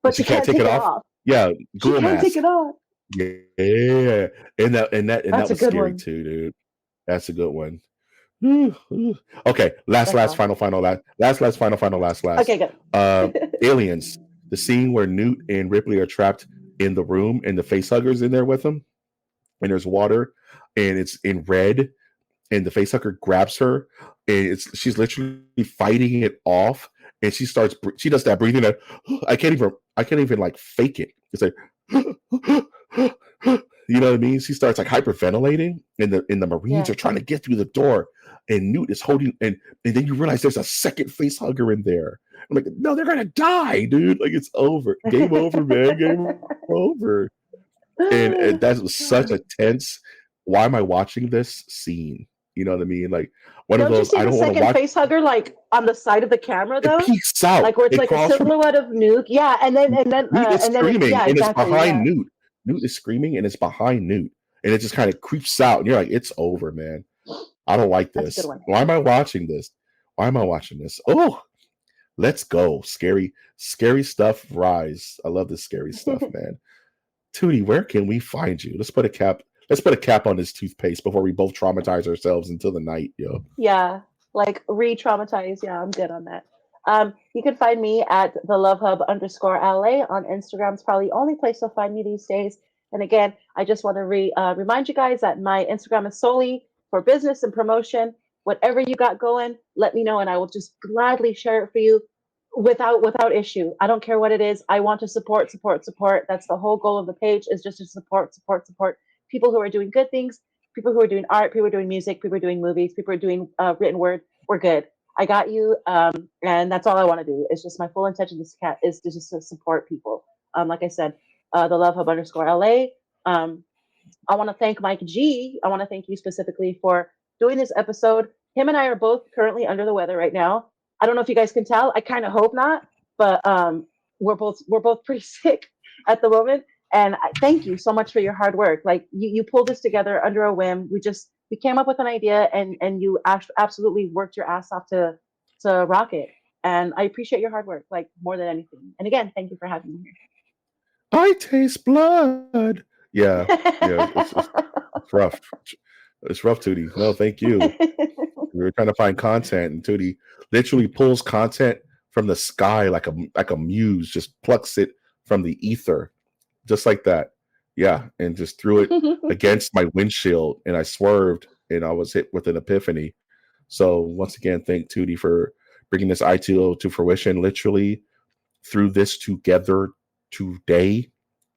but she she can't can't take take it it off? off. Yeah, She ghoul can't take mask. it off. Yeah. And that That's a was good scary one. too, dude. That's a good one. Okay, last, That's last, awesome. final, last. Okay, Uh, good. Aliens. The scene where Newt and Ripley are trapped in the room, and the face hugger's in there with them, and there's water, and it's in red, and the facehugger grabs her, and she's literally fighting it off, and she does that breathing that I can't even like fake it. It's like you know what I mean? She starts like hyperventilating, and the Marines Yeah. are trying to get through the door, and Newt is holding, and then you realize there's a second facehugger in there. I'm like, no, they're gonna die, dude. Like it's over. Game over, man. Game over. And that was such a tense. Why am I watching this scene? You know what I mean? Like one of Don't you those see I the don't want to second watch. face hugger like on the side of the camera It though? peeks out. Like where it's It like a crawls from. silhouette of Nuke. Yeah, Newt is and then it, screaming, yeah, and it's exactly. behind Yeah. Newt. Newt is screaming, and it's behind Newt, and it just kind of creeps out, and you're like, "It's over, man. I don't like That's a good this. one. Why am I watching this? Why am I watching this? Oh, let's go. Scary stuff. Rise. I love this scary stuff, man. Tootie, where can we find you? Let's put a cap on this toothpaste before we both traumatize ourselves until the night, yo. Yeah, like re-traumatize. Yeah, I'm good on that. You can find me at the Love Hub _LA on Instagram. It's probably the only place you'll find me these days. And again, I just want to remind you guys that my Instagram is solely for business and promotion. Whatever you got going, let me know, and I will just gladly share it for you without issue. I don't care what it is. I want to support, support, support. That's the whole goal of the page, is just to support, support, support people who are doing good things, people who are doing art, people who are doing music, people who are doing movies, people who are doing written word. We're good. I got you, and that's all I want to do. It's just my full intention is to just to support people. Like I said, the Love Hub _LA. I want to thank Mike G. I want to thank you specifically for doing this episode. Him and I are both currently under the weather right now. I don't know if you guys can tell. I kind of hope not, but we're both pretty sick at the moment. And I thank you so much for your hard work. Like you pulled this together under a whim. We came up with an idea, and you absolutely worked your ass off to rock it. And I appreciate your hard work, like more than anything. And again, thank you for having me I taste blood. Yeah, yeah, here. it's rough. It's rough, Tootie. No, thank you. We were trying to find content, and Tootie literally pulls content from the sky like a muse, just plucks it from the ether, just like that. Yeah, and just threw it against my windshield, and I swerved, and I was hit with an epiphany. So once again, thank Tootie for bringing this ITO to fruition. Literally threw this together today.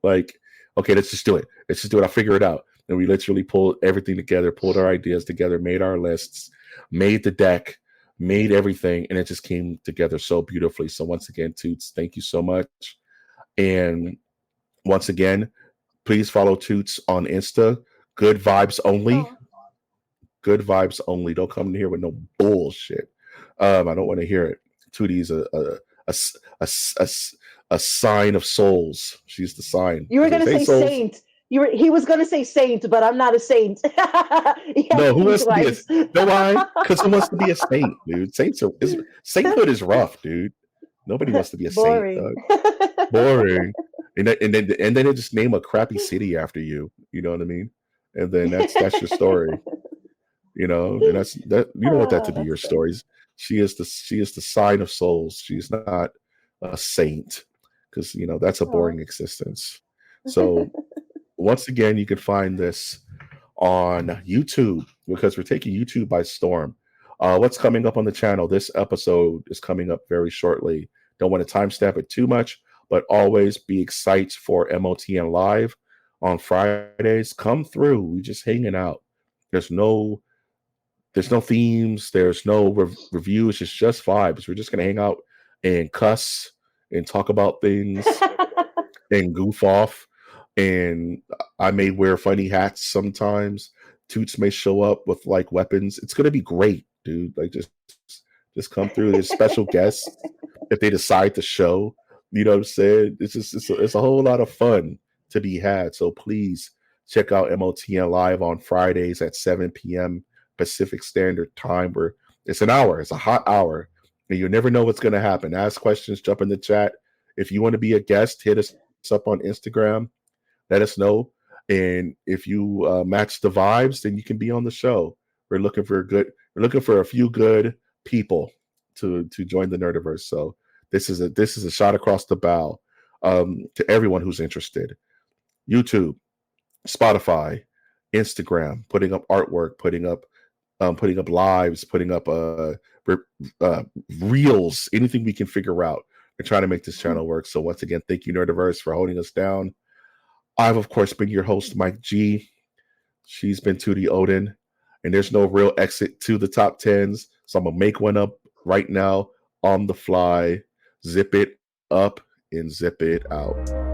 Like, okay, let's just do it. Let's just do it. I'll figure it out. And we literally pulled everything together, pulled our ideas together, made our lists, made the deck, made everything, and it just came together so beautifully. So once again, Toots, thank you so much. And once again, please follow Toots on Insta. Good vibes only. Oh. Good vibes only. Don't come in here with no bullshit. I don't want to hear it. Tootie's a a sign of souls. She's the sign. You were It gonna says, "Hey, say souls." saint. He was gonna say saint, but I'm not a saint. He No, asked who me wants to be a? twice. Know why? Because who wants to be a saint, dude? Sainthood is rough, dude. Nobody wants to be a saint, Boring. dog. Boring. And then they just name a crappy city after you. You know what I mean? And then that's your story. You know, and that's that. You don't want that to be your That's funny. stories. She is the sign of souls. She's not a saint, because that's a Oh. boring existence. So once again, you can find this on YouTube, because we're taking YouTube by storm. What's coming up on the channel? This episode is coming up very shortly. Don't want to timestamp it too much, but always be excited for MOTN Live on Fridays. Come through. We just hanging out. There's no themes. There's no reviews. It's just vibes. We're just gonna hang out and cuss and talk about things and goof off. And I may wear funny hats sometimes. Toots may show up with like weapons. It's gonna be great, dude. Like just come through. There's special guests if they decide to show. You know what I'm saying? It's a whole lot of fun to be had. So please check out MOTN Live on Fridays at 7 p.m. Pacific Standard Time. Where it's an hour. It's a hot hour, and you never know what's gonna happen. Ask questions. Jump in the chat. If you want to be a guest, hit us up on Instagram. Let us know. And if you match the vibes, then you can be on the show. We're looking for a few good people to join the Nerdiverse. So this is a shot across the bow to everyone who's interested. YouTube, Spotify, Instagram, putting up artwork, putting up lives, putting up reels, anything we can figure out. We're trying to make this channel work. So once again, thank you, Nerdiverse, for holding us down. I've, of course, been your host, Mike G. She's been Tootie Odin. And there's no real exit to the top tens. So I'm going to make one up right now on the fly. Zip it up and zip it out.